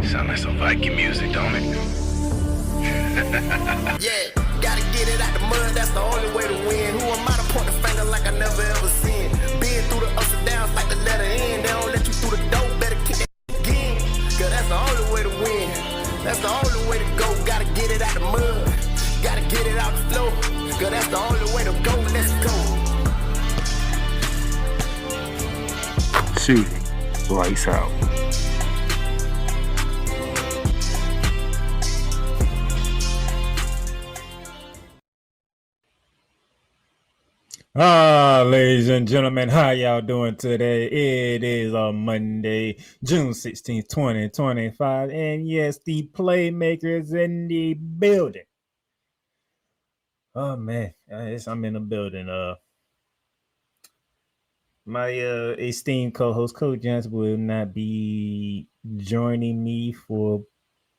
Sound like some Viking music, don't it? Yeah, gotta get it out the mud, that's the only way to win. Who am I to point the finger like I never ever seen? Been through the ups and downs like the letter N. They don't let you through the door, better kick that again. Cause that's the only way to win. That's the only way to go. Gotta get it out the mud. Gotta get it out the flow. Cause that's the only way to go. Let's go. Shooting. Lights out. Ladies and gentlemen, how y'all doing today? It is a Monday, June 16th, 2025. And yes, the playmakers in the building. Oh man, I'm in the building. My esteemed co-host Coach Johnson will not be joining me for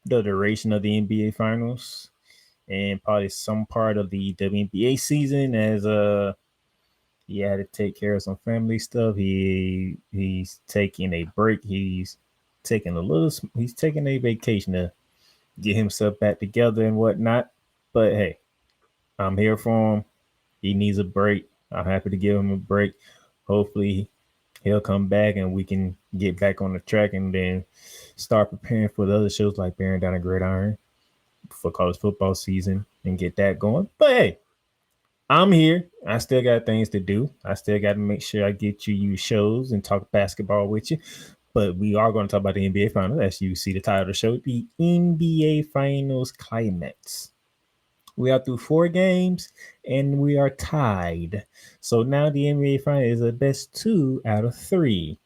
the duration of the NBA Finals and probably some part of the WNBA season, as he had to take care of some family stuff. He's taking a break. He's taking a vacation to get himself back together and whatnot. But hey, I'm here for him. He needs a break. I'm happy to give him a break. Hopefully he'll come back and we can get back on the track and then start preparing for the other shows like Bearing Down a Gridiron for college football season and get that going. But hey, I'm here. I still got things to do. I still got to make sure I get you shows and talk basketball with you. But we are going to talk about the NBA Finals. As you see the title of the show, the NBA Finals Climax. We are through 4 games and we are tied. So now the NBA Finals is the best 2 out of 3.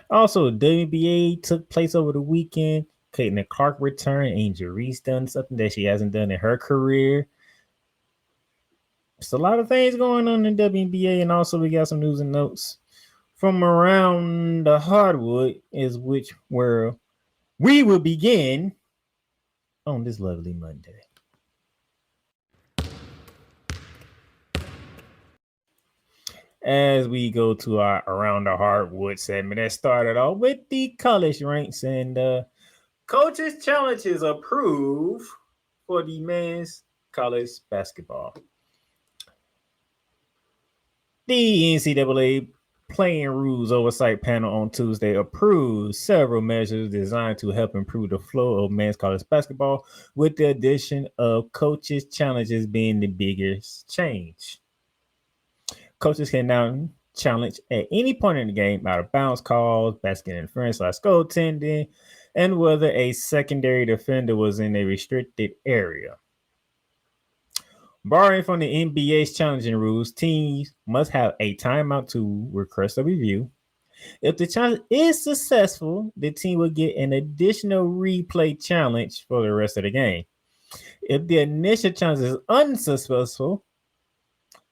Also, WNBA took place over the weekend. Caitlin Clark returned. Angel Reese done something that she hasn't done in her career. There's a lot of things going on in WNBA, and also we got some news and notes from around the hardwood, where we will begin on this lovely Monday. As we go to our Around the Hardwood segment, that started off with the college ranks and coaches' challenges approved for the men's college basketball. The NCAA Playing Rules Oversight Panel on Tuesday approved several measures designed to help improve the flow of men's college basketball, with the addition of coaches' challenges being the biggest change. Coaches can now challenge at any point in the game out of bounds calls, basket interference, goaltending, and whether a secondary defender was in a restricted area. Borrowing from the NBA's challenging rules, teams must have a timeout to request a review. If the challenge is successful, the team will get an additional replay challenge for the rest of the game. If the initial challenge is unsuccessful,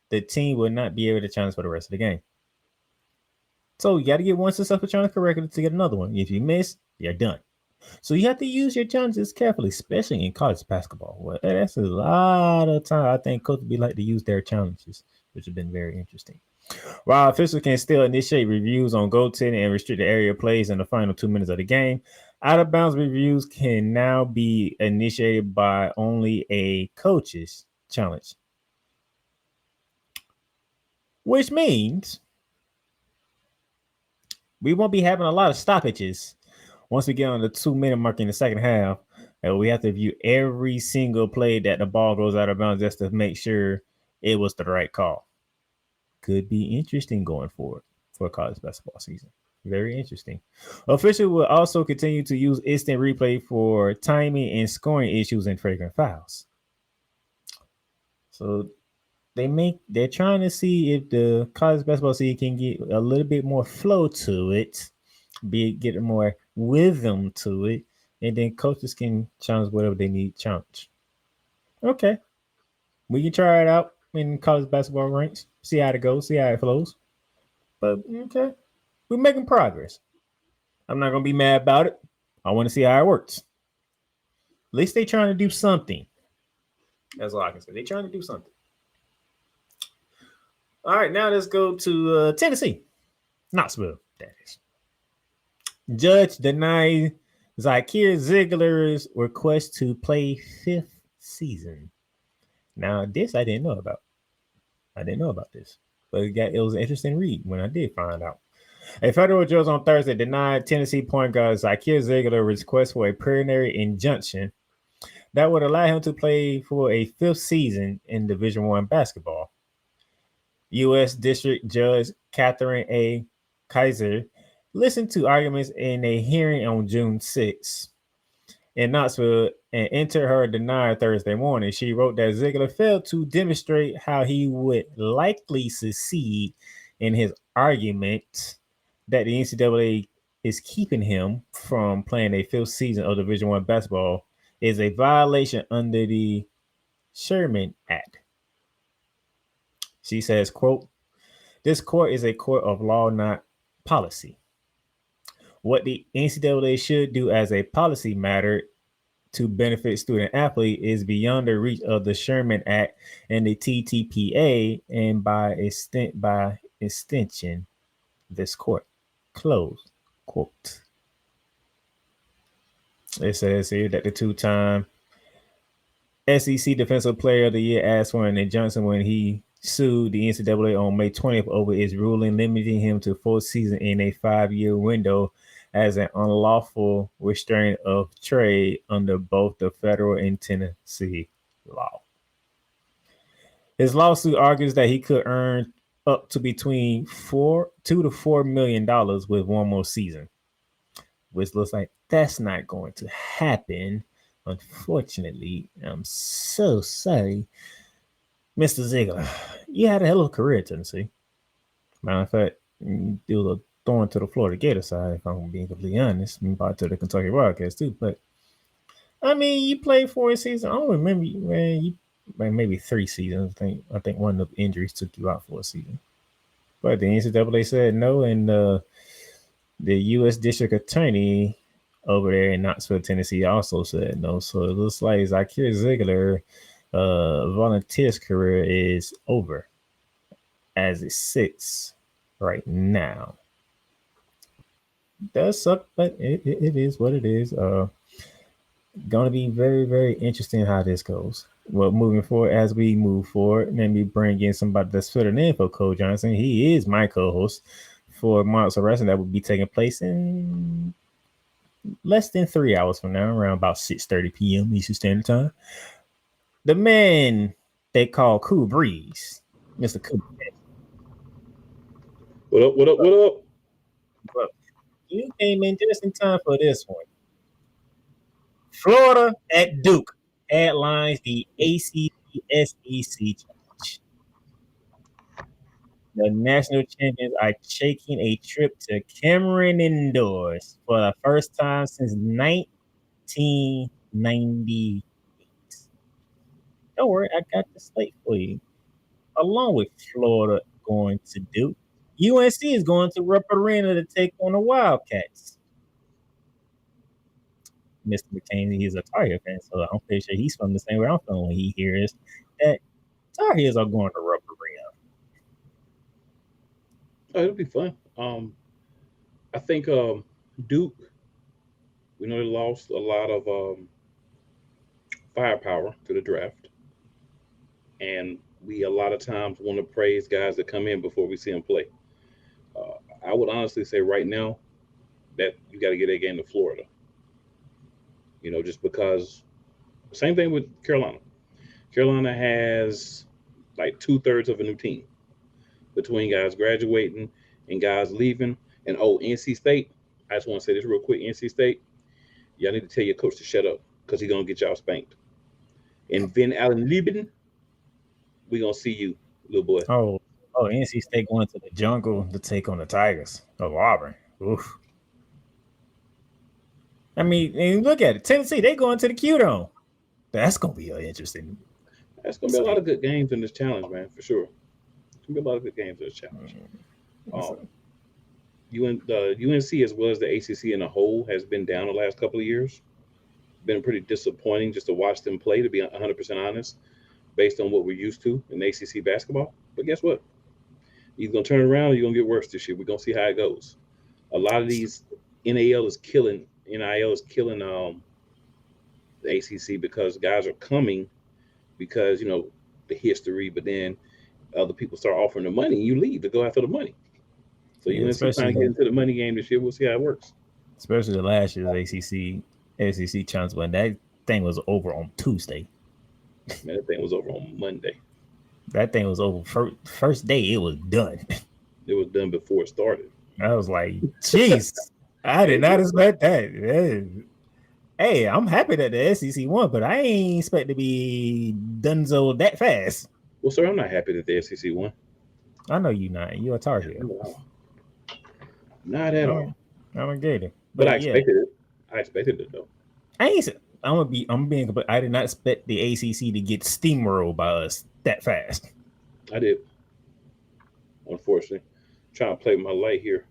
the team will not be able to challenge for the rest of the game. So you got to get one successful challenge correctly to get another one. If you miss, you're done. So you have to use your challenges carefully, especially in college basketball. Well, that's a lot of time. I think coaches would like to use their challenges, which have been very interesting. While officials can still initiate reviews on goaltending and restricted area plays in the final 2 minutes of the game, out-of-bounds reviews can now be initiated by only a coach's challenge. Which means we won't be having a lot of stoppages once we get on the 2-minute mark in the second half. And we have to view every single play that the ball goes out of bounds just to make sure it was the right call. Could be interesting going forward for college basketball season. Very interesting. Officials will also continue to use instant replay for timing and scoring issues and flagrant fouls. So they're trying to see if the college basketball season can get a little bit more flow to it, get more rhythm to it, and then coaches can challenge whatever they need challenge. Okay. We can try it out in college basketball ranks, see how it goes, see how it flows. But okay, we're making progress. I'm not gonna be mad about it. I want to see how it works. At least they're trying to do something. That's all I can say. They're trying to do something. All right, now let's go to Tennessee. Knoxville, that is. Judge denied Zakier Ziegler's request to play fifth season. Now, this I didn't know about. I didn't know about this, but it was an interesting read when I did find out. A federal judge on Thursday denied Tennessee point guard Zakier Ziegler's request for a preliminary injunction that would allow him to play for a fifth season in Division I basketball. U.S. District Judge Catherine A. Kaiser listened to arguments in a hearing on June 6 in Knoxville and entered her denial Thursday morning. She wrote that Ziegler failed to demonstrate how he would likely succeed in his argument that the NCAA is keeping him from playing a fifth season of Division I basketball is a violation under the Sherman Act. She says, quote, "This court is a court of law, not policy. What the NCAA should do as a policy matter to benefit student athlete is beyond the reach of the Sherman Act and the TTPA, and by extension, this court." Close quote. It says here that the two-time SEC Defensive Player of the Year asked for an injunction when he sued the NCAA on May 20th over its ruling limiting him to 4 seasons in a 5-year window as an unlawful restraint of trade under both the federal and Tennessee law. His lawsuit argues that he could earn up to between $2 to $4 million with one more season, which looks like that's not going to happen. Unfortunately, I'm so sorry, Mr. Ziegler. You had a hell of a career at Tennessee. Matter of fact, you were thrown to the Florida Gator side, if I'm being completely honest. About to the Kentucky Wildcats, too. But, I mean, you played 4 seasons. I don't remember, man. Maybe 3 seasons. I think one of the injuries took you out for a season. But the NCAA said no, and the U.S. District Attorney over there in Knoxville, Tennessee, also said no. So it looks like Zakier Ziegler volunteer's career is over as it sits right now. It does suck, but it is what it is. Going to be very, very interesting how this goes. Well, moving forward, as we move forward, let me bring in somebody that's filling in for Cole Johnson. He is my co-host for Monarchs of Wrestling that will be taking place in less than 3 hours from now, around about 6:30 p.m. Eastern Standard Time. The man they call Cool Breeze, Mr. Cool Breeze. What up, what up, what up? Bro, you came in just in time for this one. Florida at Duke headlines the ACC SEC Challenge. The national champions are taking a trip to Cameron indoors for the first time since 1998. Don't worry, I got the slate for you. Along with Florida going to Duke, UNC is going to Rupp Arena to take on the Wildcats. Mr. McCain, he's a Tar Heel fan, so I'm pretty sure he's from the same way I'm from when he hears that Tar Heels are going to Rupp Arena. Oh, it'll be fun. I think Duke, we know they lost a lot of firepower to the draft, and we a lot of times want to praise guys that come in before we see them play. I would honestly say right now that you got to get that game to Florida. You know, just because. Same thing with Carolina. Carolina has like 2/3 of a new team between guys graduating and guys leaving. And NC State. I just want to say this real quick. NC State, y'all need to tell your coach to shut up because he's gonna get y'all spanked. And Van Allen Lieben, we gonna see you, little boy. Oh, NC State going to the jungle to take on the Tigers of Auburn. Oof. I mean, and look at it. Tennessee, they going to the Q-Dome. That's going to be interesting. That's going to be a lot of good games in this challenge, man, for sure. It's going to be a lot of good games in this challenge. UNC, as well as the ACC in a whole, has been down the last couple of years. Been pretty disappointing just to watch them play, to be 100% honest, based on what we're used to in ACC basketball. But guess what? You're going to turn around or you're going to get worse this year. We're going to see how it goes. A lot of these NAL is killing NIL is killing the ACC because guys are coming because the history, but then other people start offering the money, and you leave to go after the money. So Yeah, UNC trying to get into the money game this year. We'll see how it works. Especially the last year's SEC chance when that thing was over on Tuesday. Man, that thing was over on Monday. That thing was over first day. It was done. It was done before it started. I was like, jeez, I did not expect that. Hey, I'm happy that the SEC won, but I ain't expect to be donezo that fast. Well, sir, I'm not happy that the SEC won. I know you not. You're a Tar Heel. Not at all. I'm a Gator. But I expected it. I expected it though. But I did not expect the ACC to get steamrolled by us that fast. I did. Unfortunately, trying to play my light here.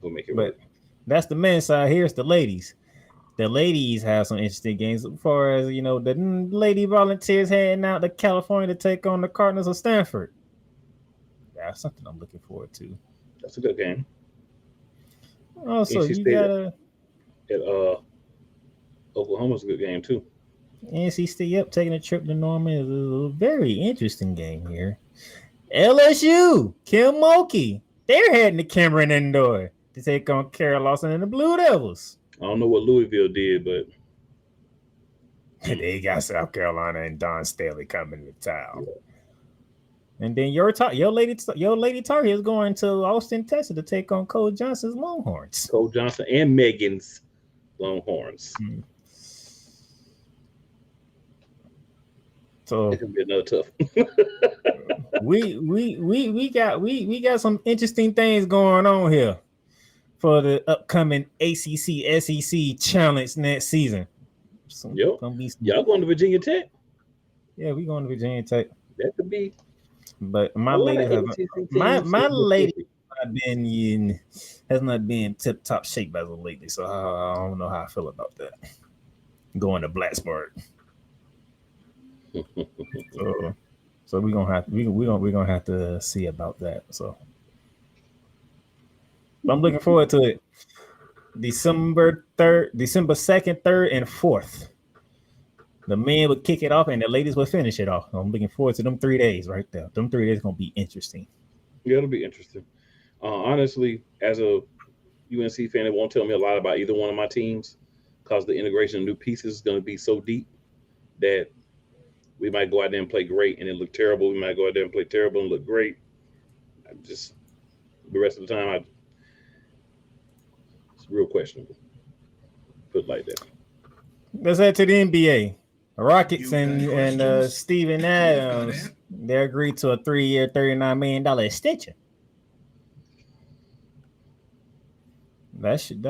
We'll make it work. That's the men's side. Here's the ladies. The ladies have some interesting games. As far as the Lady Volunteers heading out to California to take on the Cardinals of Stanford. That's something I'm looking forward to. That's a good game. Also, you gotta at Oklahoma's a good game too. NC State, taking a trip to Norman is a very interesting game here. LSU, Kim Mulkey, they're heading to Cameron Indoor to take on Carol Lawson and the Blue Devils. I don't know what Louisville did, but they got South Carolina and Don Staley coming to town. Yeah. And then your lady Tar is going to Austin, Texas to take on Cole Johnson's Longhorns. Cole Johnson and Megan's Longhorns. Mm-hmm. So it's gonna be another tough. we got some interesting things going on here for the upcoming ACC SEC challenge next season. Y'all going to Virginia Tech? Yeah, we going to Virginia Tech. That could be. But my lady has not been tip top shape as of lately, so I don't know how I feel about that. Going to Blacksburg. So we're gonna have to see about that. So I'm looking forward to it. December 2nd, 3rd, and 4th. The men would kick it off and the ladies would finish it off. I'm looking forward to them 3 days right there. Them 3 days gonna be interesting. Yeah, it'll be interesting. Honestly, as a UNC fan, it won't tell me a lot about either one of my teams because the integration of new pieces is gonna be so deep that we might go out there and play great and it look terrible. We might go out there and play terrible and look great. Just the rest of the time, it's real questionable. Put it like that. Let's head to the NBA. Rockets and Steven Adams, they agreed to a 3-year, $39 million extension. That's an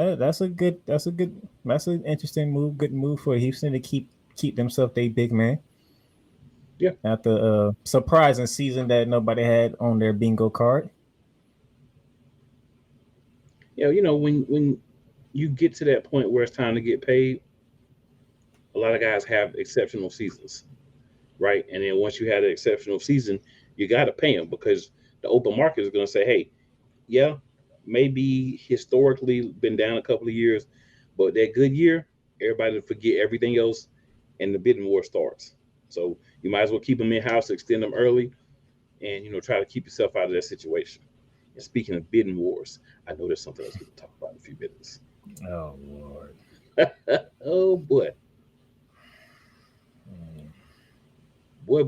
interesting move. Good move for Houston to keep themselves a big man. Yeah. After a surprising season that nobody had on their bingo card. Yeah, when you get to that point where it's time to get paid, a lot of guys have exceptional seasons, right? And then once you have an exceptional season, you got to pay them because the open market is going to say, hey, yeah, maybe historically been down a couple of years, but that good year, everybody will forget everything else and the bidding war starts. So you might as well keep them in-house, extend them early, and, try to keep yourself out of that situation. And speaking of bidding wars, I know there's something else we can talk about in a few minutes. Oh, Lord. Oh, boy. Boy.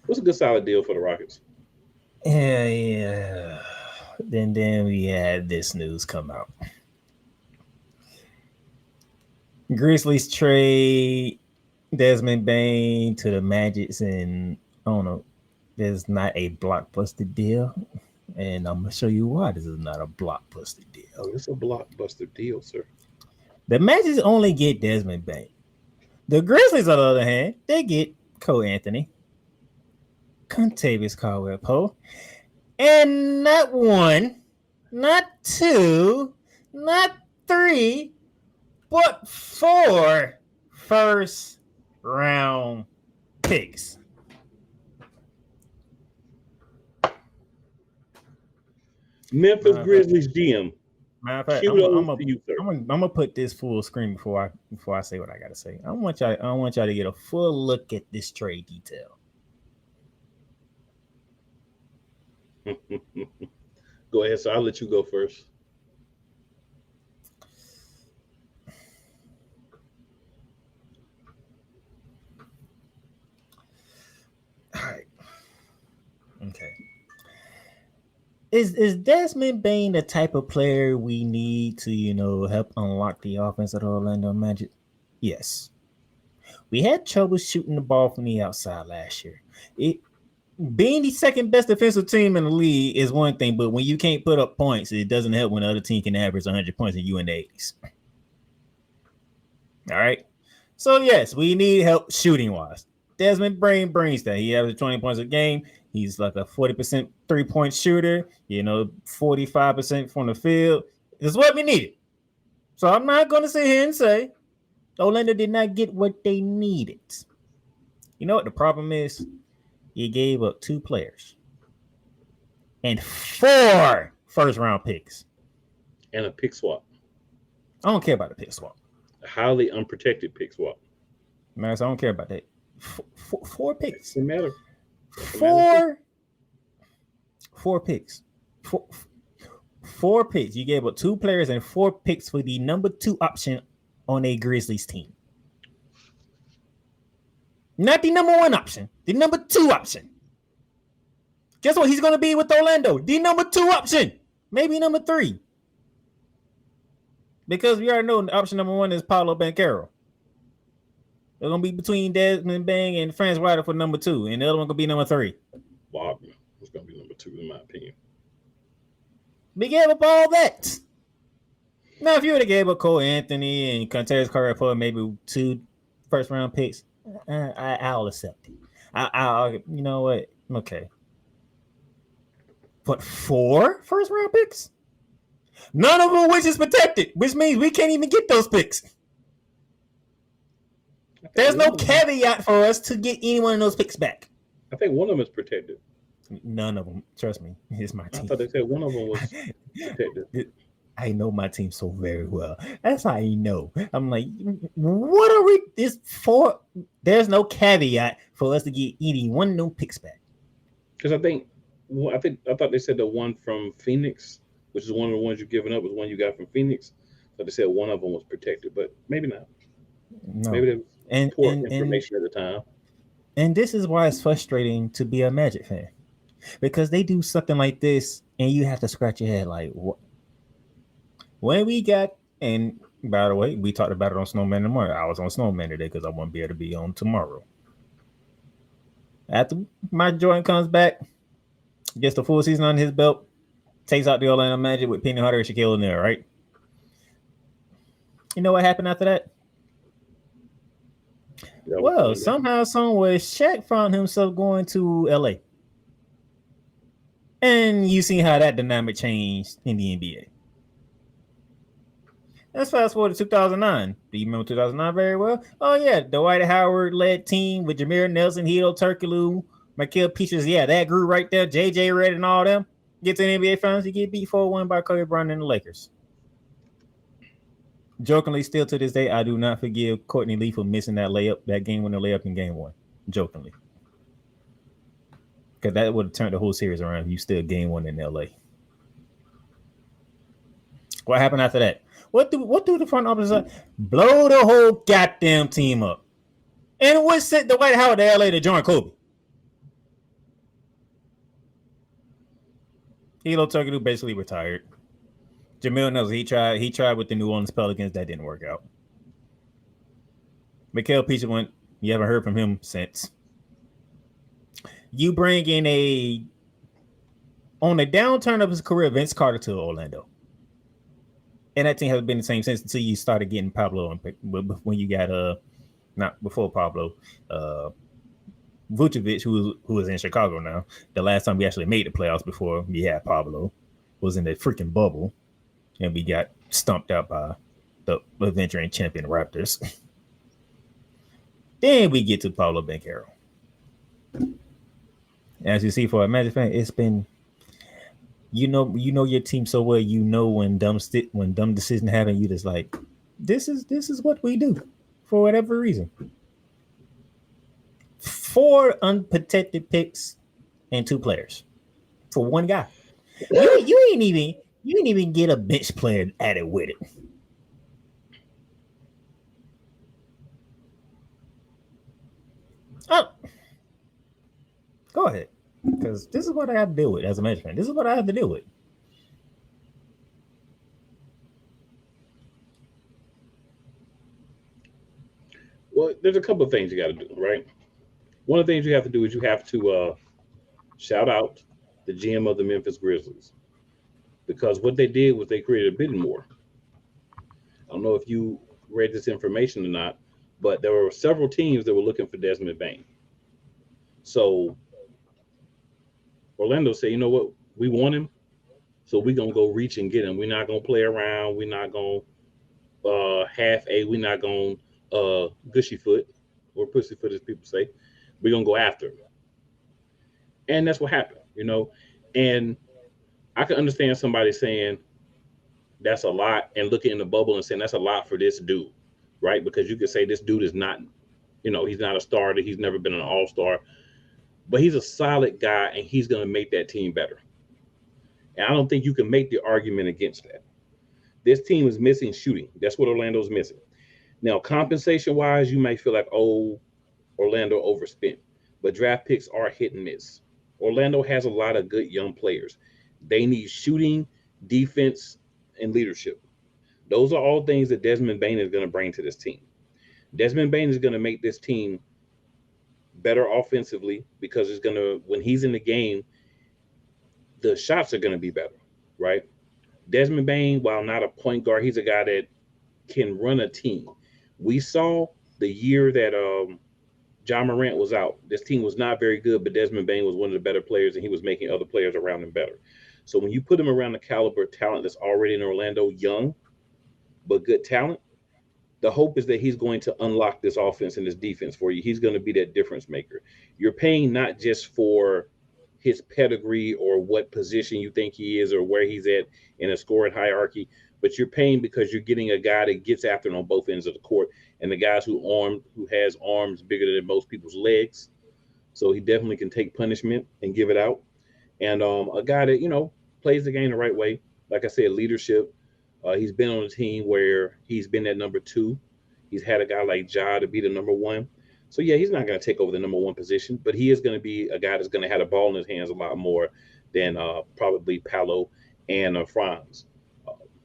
What's a good solid deal for the Rockets? Yeah. Then we had this news come out. Grizzlies trade Desmond Bain to the Magics, and I don't know, there's not a blockbuster deal. And I'm going to show you why this is not a blockbuster deal. Oh, it's a blockbuster deal, sir. The Magic only get Desmond Bain. The Grizzlies, on the other hand, they get Cole Anthony, Contavious Caldwell-Pope, and not one, not two, not three, but 4 first-round picks. Memphis Grizzlies GM. Matter of fact, Cue those to you, sir. I'm gonna put this full screen before I say what I gotta say. I want y'all to get a full look at this trade detail. Go ahead, so I'll let you go first. All right. Okay. Is Desmond Bain the type of player we need to, help unlock the offense of the Orlando Magic? Yes. We had trouble shooting the ball from the outside last year. Being the second best defensive team in the league is one thing, but when you can't put up points, it doesn't help when the other team can average 100 points and you in the 80s. All right. So, yes, we need help shooting-wise. Desmond Bain brings that. He averages 20 points a game. He's like a 40% three-point shooter, 45% from the field. This is what we needed. So I'm not going to sit here and say Orlando did not get what they needed. You know what the problem is? You gave up 2 players and 4 first-round picks. And a pick swap. I don't care about the pick swap. A highly unprotected pick swap. Man, so I don't care about that. 4 picks. Doesn't matter. 4 picks. 4 picks. You gave up 2 players and 4 picks for the number 2 option on a Grizzlies team. Not the number 1 option. The number 2 option. Guess what he's going to be with Orlando? The number 2 option. Maybe number 3. Because we already know option number 1 is Paolo Banchero. They're going to be between Desmond Bain and Franz Wagner for number 2. And the other one going to be number 3. Wagner is going to be number 2, in my opinion. We gave up all that. Now, if you would have gave up Cole Anthony and Contreras Carter for maybe 2 first-round picks, I'll accept it. I'll you know what? Okay. But 4 first-round picks? None of them which is protected, which means we can't even get those picks. There's no caveat for us to get any one of those picks back. I think one of them is protected. None of them. Trust me. It's my team. I thought they said one of them was protected. I know my team so very well. That's how I know. I'm like, what are we this for? There's no caveat for us to get any one of them picks back. Because I thought they said the one from Phoenix, which is one of the ones you're giving up, was one you got from Phoenix. So they said one of them was protected, but maybe not. No. Maybe there was poor information at the time. And this is why it's frustrating to be a Magic fan. Because they do something like this and you have to scratch your head like, what? When we got, and by the way, we talked about it on Snowman in the morning. I was on Snowman today because I won't be able to be on tomorrow. After Mike Jordan comes back, gets the full season on his belt, takes out the Orlando Magic with Penny Hardaway and Shaquille O'Neal, right? You know what happened after that? Well, somehow, somewhere, Shaq found himself going to LA. And you see how that dynamic changed in the NBA. Let's fast forward to 2009. Do you remember 2009 very well? Oh, yeah. The Dwight Howard-led team with Jameer Nelson, Hito Turkoglu, Mikael Pietrus. Yeah, that grew right there. J.J. Redd and all them. Get to the NBA Finals. You get beat 4-1 by Kobe Bryant and the Lakers. Jokingly, still to this day, I do not forgive Courtney Lee for missing that game-winner layup in Game 1. Jokingly. Because that would have turned the whole series around if you still Game 1 in L.A. What happened after that? What do the front office blow the whole goddamn team up? And what sent the Dwight Howard to LA to join Kobe? Hito Turkoglu basically retired. Jamil Nelson, he tried with the New Orleans Pelicans. That didn't work out. Mikael Pietrus went. You haven't heard from him since. You bring in on the downturn of his career, Vince Carter to Orlando. And that team has been the same since until you started getting Pablo. When you got not before Pablo, Vucevic, who is in Chicago now. The last time we actually made the playoffs before we had Pablo was in the freaking bubble, and we got stumped out by the eventual champion Raptors. Then we get to Paolo Banchero. As you see, for a Magic fan, it's been you know your team so well. You know when dumb decision happen, you just like, this is what we do for whatever reason. 4 unprotected picks and 2 players for one guy. You ain't even get a bench player added with it. Oh, go ahead, because this is what I have to deal with as a Mets fan. This is what I have to deal with. Well, there's a couple of things you got to do, right? One of the things you have to do is you have to shout out the GM of the Memphis Grizzlies, because what they did was they created a bidding war. I don't know if you read this information or not, but there were several teams that were looking for Desmond Bain. So Orlando said, you know what, we want him, so we're gonna go reach and get him. We're not gonna play around. We're not gonna half a. We're not gonna gushy foot or pussy foot, as people say. We're gonna go after him, and that's what happened. And I can understand somebody saying that's a lot, and looking in the bubble and saying that's a lot for this dude, right? Because you could say this dude is not, he's not a starter. He's never been an all-star, but he's a solid guy, and he's going to make that team better. And I don't think you can make the argument against that. This team is missing shooting. That's what Orlando's missing. Now, compensation-wise, you might feel like, oh, Orlando overspent, but draft picks are hit and miss. Orlando has a lot of good young players. They need shooting, defense, and leadership. Those are all things that Desmond Bain is going to bring to this team. Desmond Bain is going to make this team better offensively, because it's going to, when he's in the game, the shots are going to be better, right? Desmond Bain, while not a point guard, he's a guy that can run a team. We saw the year that John Morant was out. This team was not very good, but Desmond Bain was one of the better players, and he was making other players around him better. So when you put him around the caliber of talent that's already in Orlando, young but good talent, the hope is that he's going to unlock this offense and this defense for you. He's going to be that difference maker. You're paying not just for his pedigree or what position you think he is or where he's at in a scoring hierarchy, but you're paying because you're getting a guy that gets after it on both ends of the court, and the guys who has arms bigger than most people's legs. So he definitely can take punishment and give it out. And a guy that, plays the game the right way. Like I said, leadership. He's been on a team where he's been at number 2. He's had a guy like Ja to be the number 1. So, yeah, he's not going to take over the number 1 position, but he is going to be a guy that's going to have the ball in his hands a lot more than probably Paolo and Franz.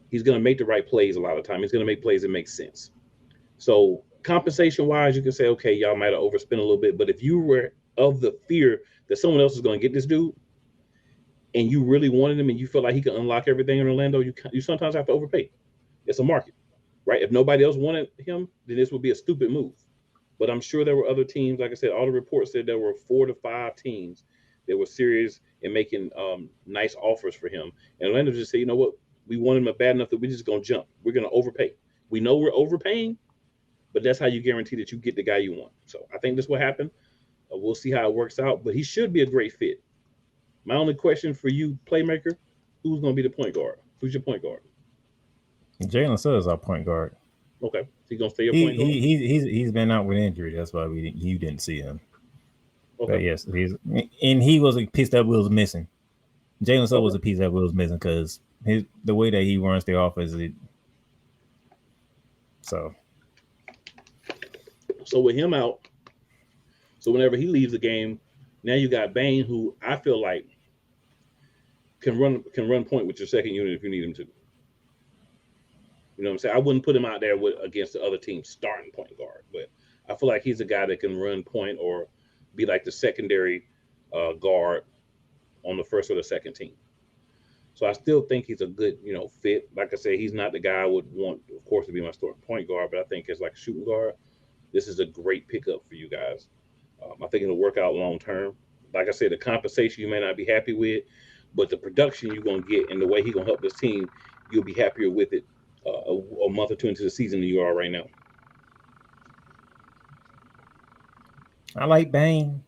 He's going to make the right plays a lot of the time. He's going to make plays that make sense. So compensation-wise, you can say, okay, y'all might have overspent a little bit, but if you were of the fear that someone else is going to get this dude, and you really wanted him and you feel like he can unlock everything in Orlando, you sometimes have to overpay. It's a market, right? If nobody else wanted him, then this would be a stupid move. But I'm sure there were other teams. Like I said, all the reports said there were 4 to 5 teams that were serious in making nice offers for him. And Orlando just said, you know what? We want him bad enough that we're just going to jump. We're going to overpay. We know we're overpaying, but that's how you guarantee that you get the guy you want. So I think this will happen. We'll see how it works out, but he should be a great fit. My only question for you, playmaker, who's going to be the point guard? Who's your point guard? Jalen Suggs is our point guard. Okay, so he's going to stay your point guard? He's been out with injury. That's why you didn't see him. Okay. But yes, he was a piece that we was missing. Jalen Suggs was a piece that we was missing because the way that he runs the offense. So with him out, so whenever he leaves the game, now you got Bain, who I feel like can run point with your second unit if you need him to. You know what I'm saying? I wouldn't put him out there against the other team's starting point guard, but I feel like he's a guy that can run point or be like the secondary guard on the first or the second team. So I still think he's a good, fit. Like I said, he's not the guy I would want, of course, to be my starting point guard, but I think as like a shooting guard, this is a great pickup for you guys. I think it'll work out long term. Like I said, the compensation you may not be happy with, but the production you're going to get and the way he's going to help this team, you'll be happier with it a month or 2 into the season than you are right now. I like Bain.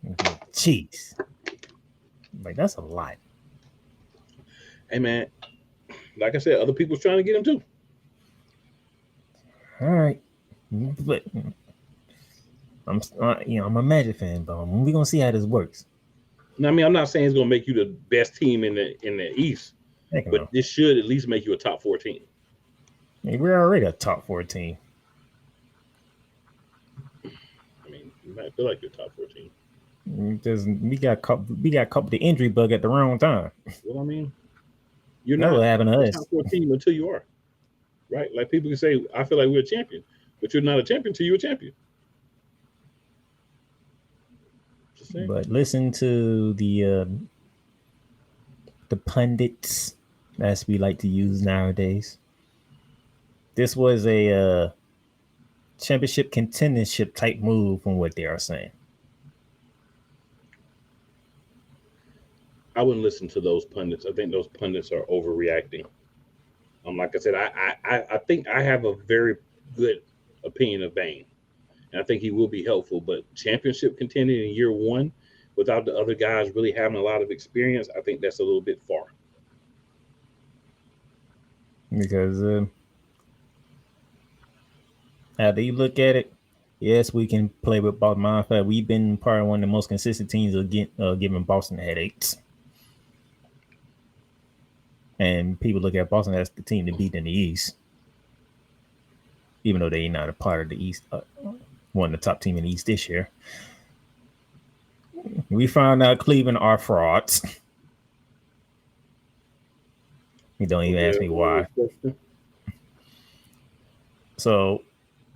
Jeez. Like, that's a lot. Hey, man, like I said, other people's trying to get him too. All right, but I'm a Magic fan, but we're gonna see how this works. Now, I mean, I'm not saying it's going to make you the best team in the East, but this should at least make you a top 4 team. Hey, we're already a top 4 team. I mean, you might feel like you're a top 4 team. Because we got caught with the injury bug at the wrong time. Well, I mean, you're That's not what happened to a us. top 4 team until you are, right? Like people can say, I feel like we're a champion, but you're not a champion until you're a champion. But listen to the pundits, as we like to use nowadays. This was a championship contendership type move from what they are saying. I wouldn't listen to those pundits. I think those pundits are overreacting. Like I said, I think I have a very good opinion of Bane, and I think he will be helpful. But championship contending in year 1 without the other guys really having a lot of experience, I think that's a little bit far. Because after you look at it, yes, we can play with Boston. Matter of fact, we've been probably one of the most consistent teams of giving Boston headaches. And people look at Boston as the team to beat in the East, even though they're not a part of the East, one of the top team in the East this year. We found out Cleveland are frauds. You don't even ask me why. So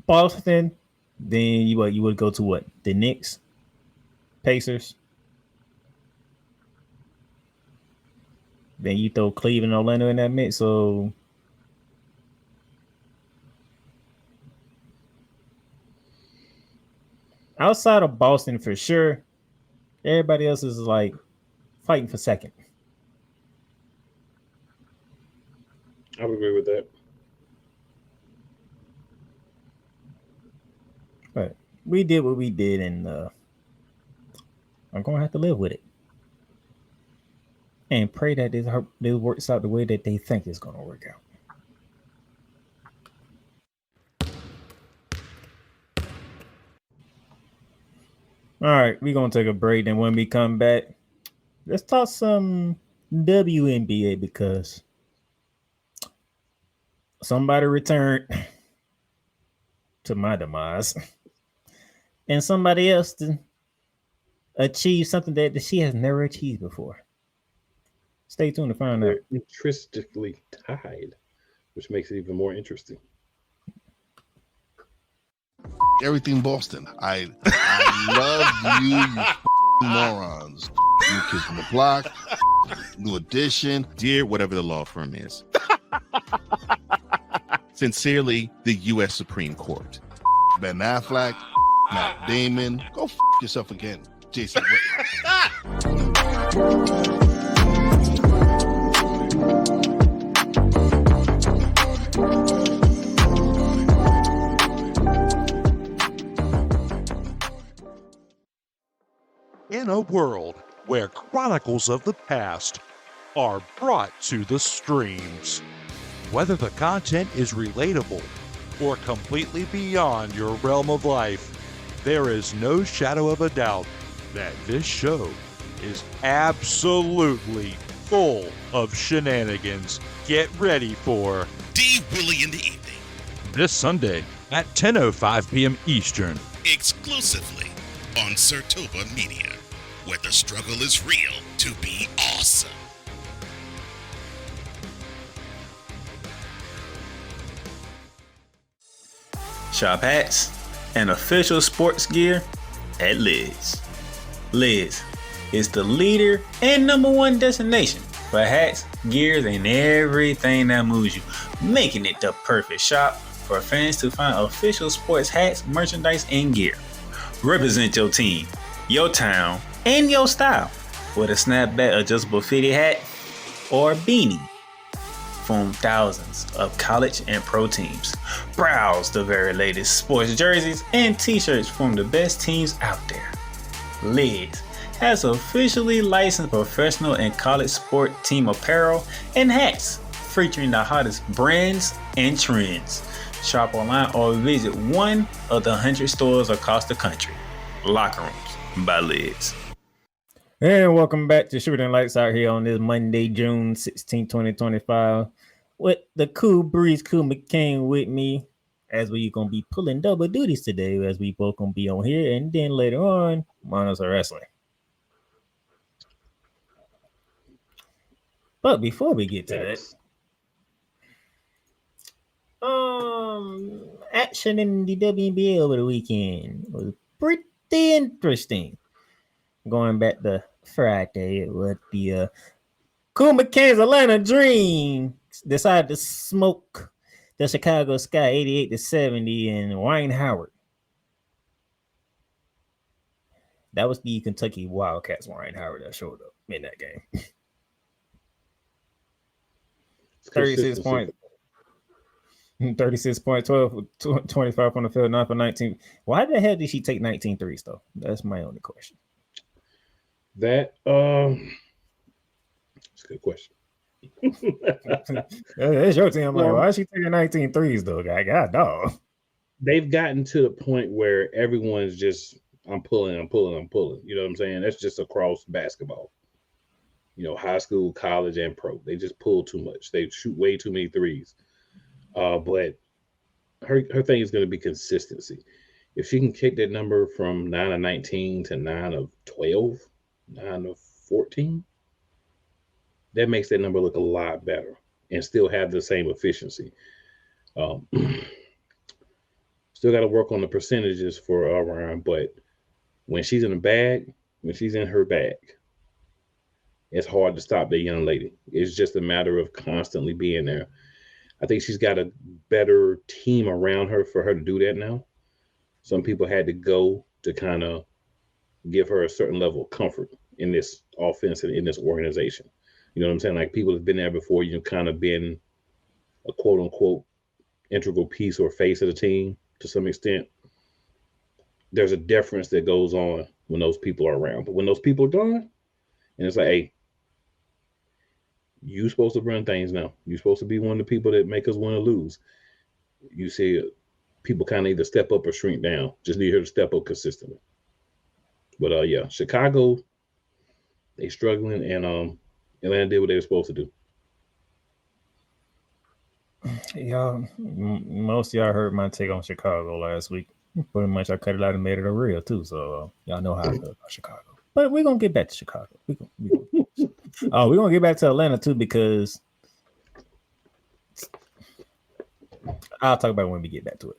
Boston, then you would go to what? The Knicks, Pacers. Then you throw Cleveland, Orlando in that mix. So outside of Boston, for sure, everybody else is like fighting for second. I would agree with that. But we did what we did, and I'm gonna have to live with it. And pray that this works out the way that they think it's going to work out. All right, we're going to take a break. And when we come back, let's talk some WNBA because somebody returned to my demise. And somebody else to achieve something that she has never achieved before. Stay tuned to find out. Intrinsically tied, which makes it even more interesting. Everything Boston. I love you morons. New Kids on the Block, New Edition. Dear whatever the law firm is. Sincerely, the U.S. Supreme Court. Ben Affleck, Matt Damon. Go yourself again, Jason Whitlock. In a world where chronicles of the past are brought to the streams, whether the content is relatable or completely beyond your realm of life, there is no shadow of a doubt that this show is absolutely full of shenanigans. Get ready for D. Willie in the Evening. This Sunday at 10:05 p.m. Eastern. Exclusively on Sertova Media, where the struggle is real to be awesome. Shop hats and official sports gear at Liz. Liz is the leader and #1 destination for hats, gears, and everything that moves you, making it the perfect shop for fans to find official sports hats, merchandise, and gear. Represent your team, your town, and your style with a snapback adjustable fitted hat or beanie from thousands of college and pro teams. Browse the very latest sports jerseys and t-shirts from the best teams out there. Liz has officially licensed professional and college sport team apparel and hats featuring the hottest brands and trends. Shop online or visit one of the 100 stores across the country. Locker Rooms by Lids. And welcome back to Shooting Lights out here on this Monday, June 16, 2025. With the Cool Breeze, Cool McCain with me, as we going to be pulling double duties today, as we both going to be on here. And then later on, Monos are wrestling. But before we get to that, action in the WNBA over the weekend was pretty interesting. Going back to Friday with the Cool McCain's Atlanta Dream decided to smoke the Chicago Sky 88-70 and Wayne Howard. That was the Kentucky Wildcats Wayne Howard that showed up in that game. 36 points. 36 points, 12, 25 on the field, 9 for 19. Why the hell did she take 19 threes, though? That's my only question. That's a good question. That's your team. I'm like, why is she taking 19 threes, though? God, dog. They've gotten to the point where everyone's just, I'm pulling. You know what I'm saying? That's just across basketball. You know, high school, college, and pro. They just pull too much. They shoot way too many threes. But her thing is going to be consistency. If she can kick that number from 9 of 19 to 9 of 12, 9 of 14, that makes that number look a lot better and still have the same efficiency. Still got to work on the percentages for Ryan, but when she's in her bag, it's hard to stop that young lady. It's just a matter of constantly being there. I think she's got a better team around her for her to do that now. Some people had to go to kind of give her a certain level of comfort in this offense and in this organization. You know what I'm saying? Like, people have been there before, you've kind of been a quote unquote integral piece or face of the team to some extent. There's a difference that goes on when those people are around. But when those people are gone, and it's like, hey, you're supposed to run things now. You're supposed to be one of the people that make us want to lose. You see people kind of either step up or shrink down. Just need her to step up consistently. But yeah, Chicago, they struggling, and Atlanta did what they were supposed to do. Y'all, most of y'all heard my take on Chicago last week. Pretty much I cut it out and made it a real too. So y'all know how I feel about Chicago. But we're gonna get back to Chicago. We're gonna get back to Atlanta too, because I'll talk about it when we get back to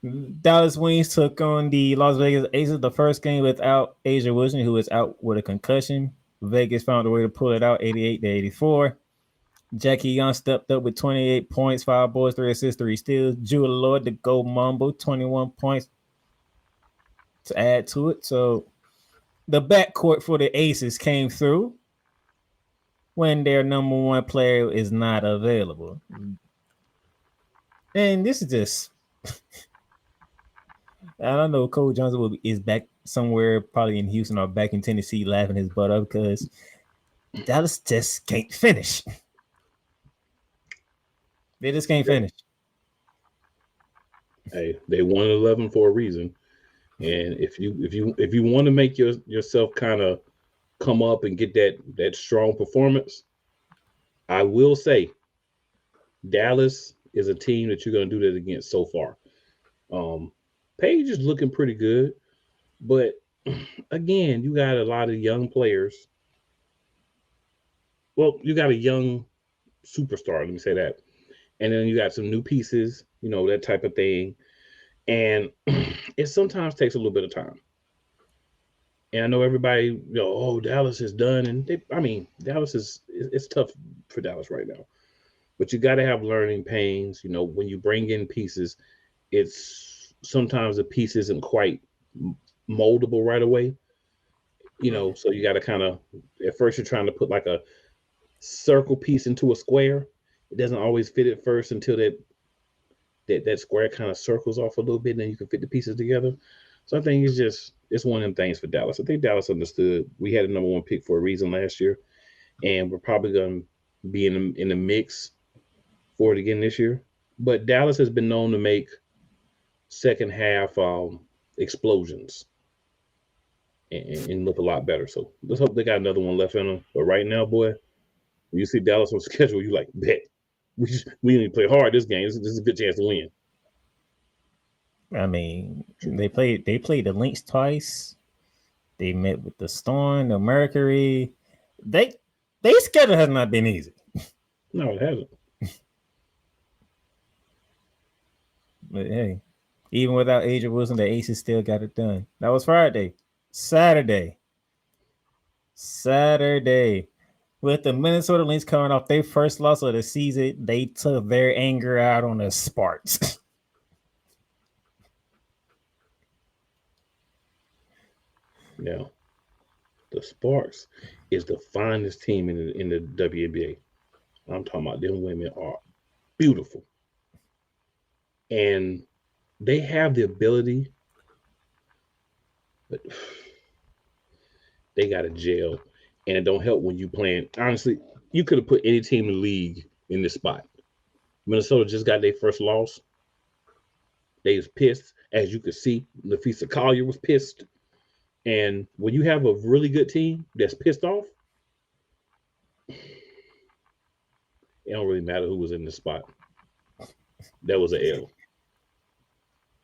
it. Dallas Wings took on the Las Vegas Aces, the first game without Asia Wilson, who is out with a concussion. Vegas found a way to pull it out, 88-84. Jackie Young stepped up with 28 points, 5 boards, 3 assists, 3 steals. Jewel Lord, the Gold Mumble, 21 points to add to it. So the backcourt for the Aces came through when their number one player is not available. And this is just, I don't know, Cole Johnson is back somewhere, probably in Houston or back in Tennessee, laughing his butt up because Dallas just can't finish. They just can't finish. Hey, they won 11 for a reason, and if you want to make yourself kind of come up and get that strong performance, I will say Dallas is a team that you're going to do that against so far. Paige is looking pretty good, but again, you got a lot of young players. Well, you got a young superstar, let me say that. And then you got some new pieces, you know, that type of thing. And it sometimes takes a little bit of time. And I know everybody, you know, oh, Dallas is done. And Dallas it's tough for Dallas right now. But you got to have learning pains. You know, when you bring in pieces, it's sometimes the piece isn't quite moldable right away. You know, so you got to kind of, at first you're trying to put like a circle piece into a square. It doesn't always fit at first until that square kind of circles off a little bit, and then you can fit the pieces together. So I think it's one of them things for Dallas. I think Dallas understood we had a number one pick for a reason last year, and we're probably going to be in the mix for it again this year. But Dallas has been known to make second half explosions and look a lot better. So let's hope they got another one left in them. But right now, boy, when you see Dallas on schedule, you like, bet we need to play hard this game. This is a good chance to win. I mean, they played the Lynx twice. They met with the Storm, the Mercury. They schedule has not been easy. No, it hasn't. But hey, even without Angel Wilson, the Aces still got it done. That was Friday. Saturday. With the Minnesota Lynx coming off their first loss of the season, they took their anger out on the Sparks. Now, the Sparks is the finest team in the WNBA. I'm talking about them women are beautiful. And they have the ability, but they got to gel. And it don't help when you playing. Honestly, you could have put any team in the league in this spot. Minnesota just got their first loss. They was pissed. As you could see, Nafisa Collier was pissed. And when you have a really good team that's pissed off, it don't really matter who was in the spot. That was an L.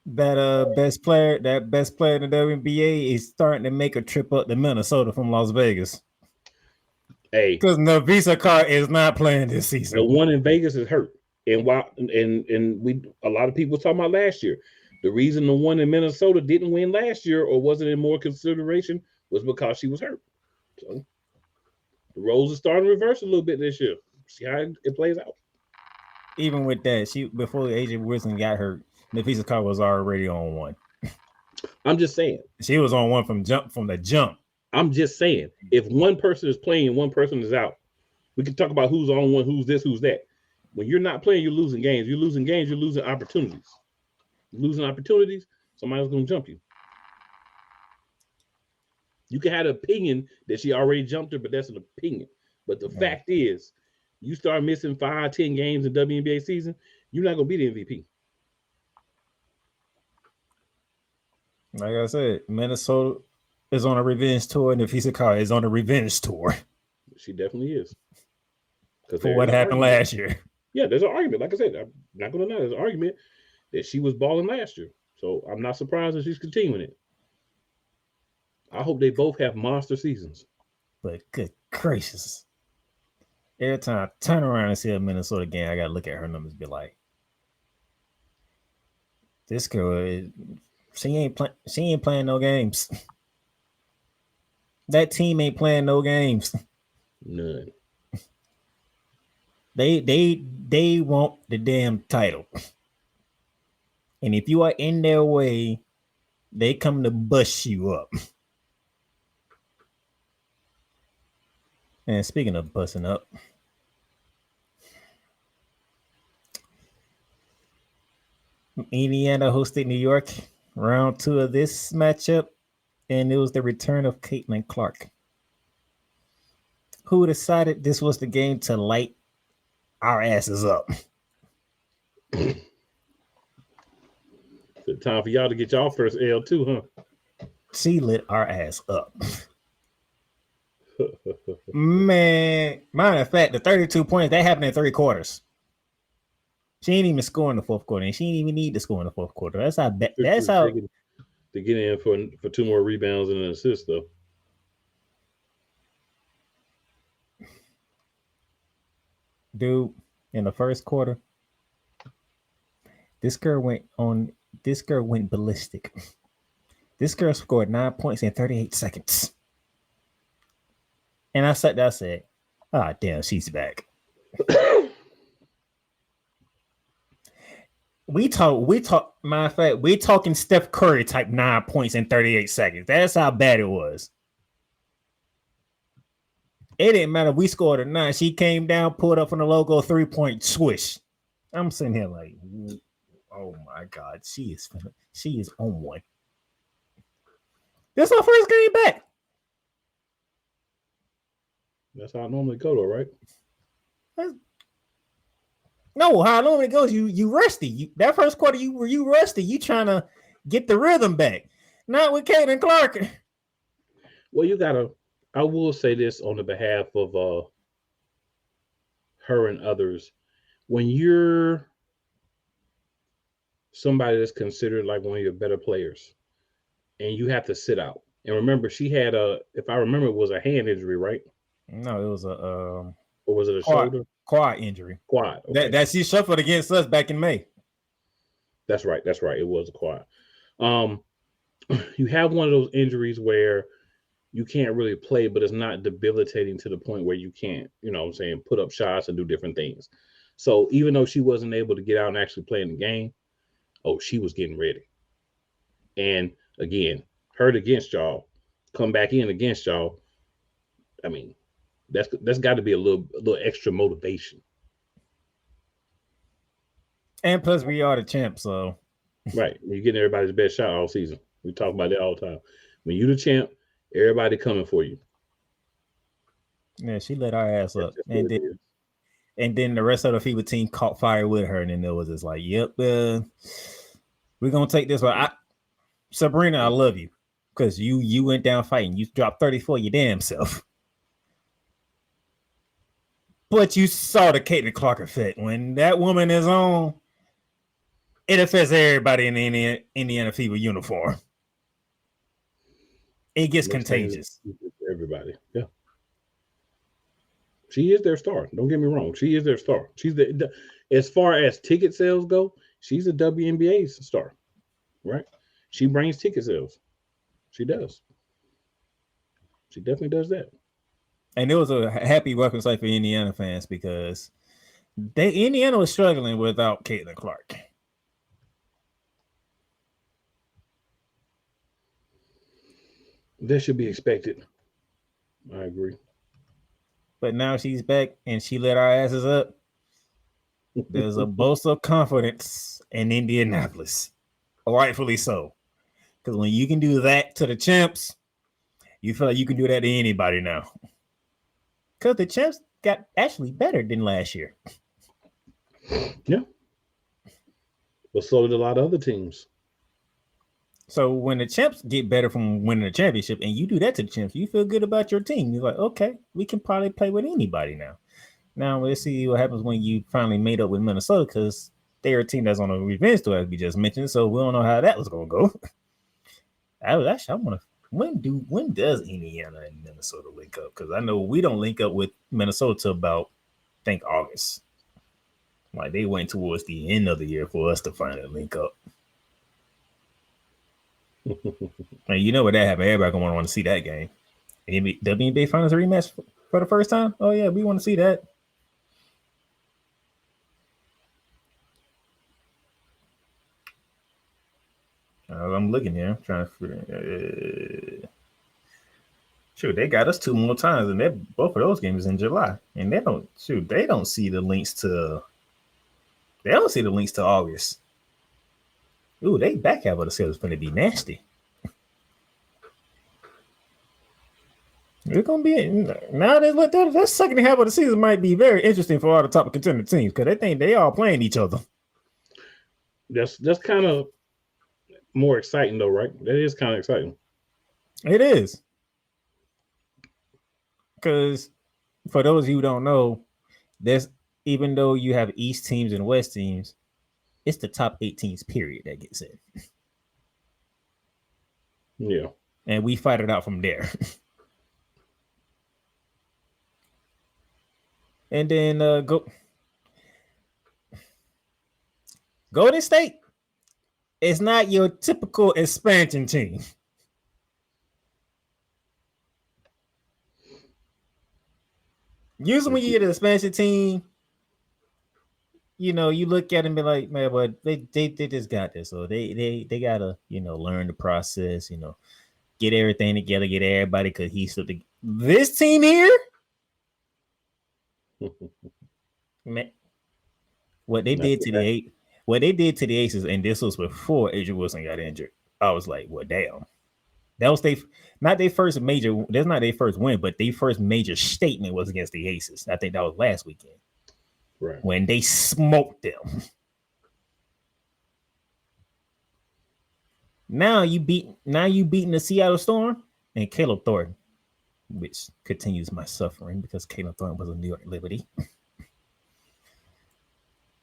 That best player in the WNBA is starting to make a trip up to Minnesota from Las Vegas. Hey, because Nafisa Collier is not playing this season. The one in Vegas is hurt, and we a lot of people talking about last year. The reason the one in Minnesota didn't win last year or wasn't in more consideration was because she was hurt. So the roles are starting to reverse a little bit this year. See how it plays out. Even with that, before Angel Wilson got hurt, Nafisa Collier was already on one. I'm just saying. She was on one from the jump. I'm just saying. If one person is playing and one person is out, we can talk about who's on one, who's this, who's that. When you're not playing, you're losing games. You're losing games, you're losing opportunities. Losing opportunities, somebody's going to jump you. You can have an opinion that she already jumped her, but that's an opinion. But the fact is, you start missing 5-10 games in WNBA season, you're not going to be the MVP. Like I said, Minnesota is on a revenge tour, and Nafisa Collier is on a revenge tour. She definitely is. For what happened last year. Yeah, there's an argument. Like I said, I'm not going to know. There's an argument that she was balling last year. So I'm not surprised that she's continuing it. I hope they both have monster seasons. But good gracious. Every time I turn around and see a Minnesota game, I got to look at her numbers and be like, this girl, she ain't playing no games. That team ain't playing no games. None. They want the damn title. And if you are in their way, they come to bust you up. And speaking of busting up, Indiana hosted New York round 2 of this matchup, and it was the return of Caitlin Clark, who decided this was the game to light our asses up. It's time for y'all to get y'all first L too, huh? She lit our ass up. Man, matter of fact, the 32 points, that happened in 3 quarters. She ain't even score in the 4th quarter, and she didn't even need to score in the 4th quarter. That's how to get in for 2 more rebounds and an assist, though. Dude, in the 1st quarter, this girl went ballistic. This girl scored 9 points in 38 seconds. And I said, damn, she's back. We matter of fact, we talking Steph Curry type 9 points in 38 seconds. That's how bad it was. It didn't matter. We scored a 9. She came down, pulled up on the logo, 3-point swish. I'm sitting here like, oh my God, she is on one. This is our first game back. That's how I normally go, though, right? No, how long it goes, you rusty. That first quarter, you rusty. You trying to get the rhythm back. Not with Caitlin Clark. Well, I will say this on the behalf of her and others. When you're somebody that's considered like one of your better players, and you have to sit out. And remember, she had if I remember, it was a hand injury, right? No, it was a or was it a shoulder? Quad injury. Quad. Okay. That she suffered against us back in May. That's right. It was a quad. You have one of those injuries where you can't really play, but it's not debilitating to the point where you can't, put up shots and do different things. So even though she wasn't able to get out and actually play in the game, she was getting ready. And again, hurt against y'all, come back in against y'all. I mean, that's got to be a little extra motivation. And plus, we are the champs, so right, you're getting everybody's best shot all season. We talk about that all the time. When you're the champ, everybody coming for you. Yeah, she let our ass up, and then the rest of the FIBA team caught fire with her, and then it was just like, "Yep, we're gonna take this one." Sabrina, I love you because you went down fighting. You dropped 34 your damn self. But you saw the Caitlin Clark effect. When that woman is on, it affects everybody in the Indiana FIBA uniform. It gets contagious. Everybody, yeah. She is their star. Don't get me wrong. She is their star. She's as far as ticket sales go, she's a WNBA star, right? She brings ticket sales. She does. She definitely does that. And it was a happy welcome sight for Indiana fans because Indiana was struggling without Caitlin Clark. That should be expected. I agree. But now she's back and she let our asses up. There's a boast of confidence in Indianapolis. Rightfully so. Because when you can do that to the champs, you feel like you can do that to anybody now. Because the champs got actually better than last year. Yeah. But so did a lot of other teams. So when the champs get better from winning the championship and you do that to the champs, you feel good about your team. You're like, okay, we can probably play with anybody now. Now let's see what happens when you finally made up with Minnesota because they're a team that's on a revenge tour, as we just mentioned. So we don't know how that was going to go. I want to. When does Indiana and Minnesota link up? Because I know we don't link up with Minnesota till about, I think, August. Like they went towards the end of the year for us to finally link up. And you know what that happened? Everybody gonna want to see that game. WNBA Finals rematch for the first time. Oh yeah, we want to see that. I'm looking here. I'm trying to figure. Shoot, they got us 2 more times, and both of those games in July, and they don't see the links to. They don't see the links to August. Ooh, they back half of the schedule is going to be nasty. It's going to be now. That second half of the season might be very interesting for all the top contender teams because they think they all playing each other. That's kind of more exciting, though, right? That is kind of exciting. It is. Because for those of you who don't know, even though you have East teams and West teams, it's the top 8 teams, period, that gets in. Yeah. And we fight it out from there. And then Golden State is not your typical expansion team. Usually when you get an expansion team, you look at them and be like, man, but they just got this. So they gotta, learn the process, get everything together, get everybody cohesive. This team here, man, what they did to the Aces, and this was before Angel Wilson got injured. I was like, well, damn. That was not their first major. That's not their first win, but their first major statement was against the Aces. I think that was last weekend, Right. when they smoked them. Now you beating the Seattle Storm and Caleb Thornton, which continues my suffering because Caleb Thornton was a New York Liberty.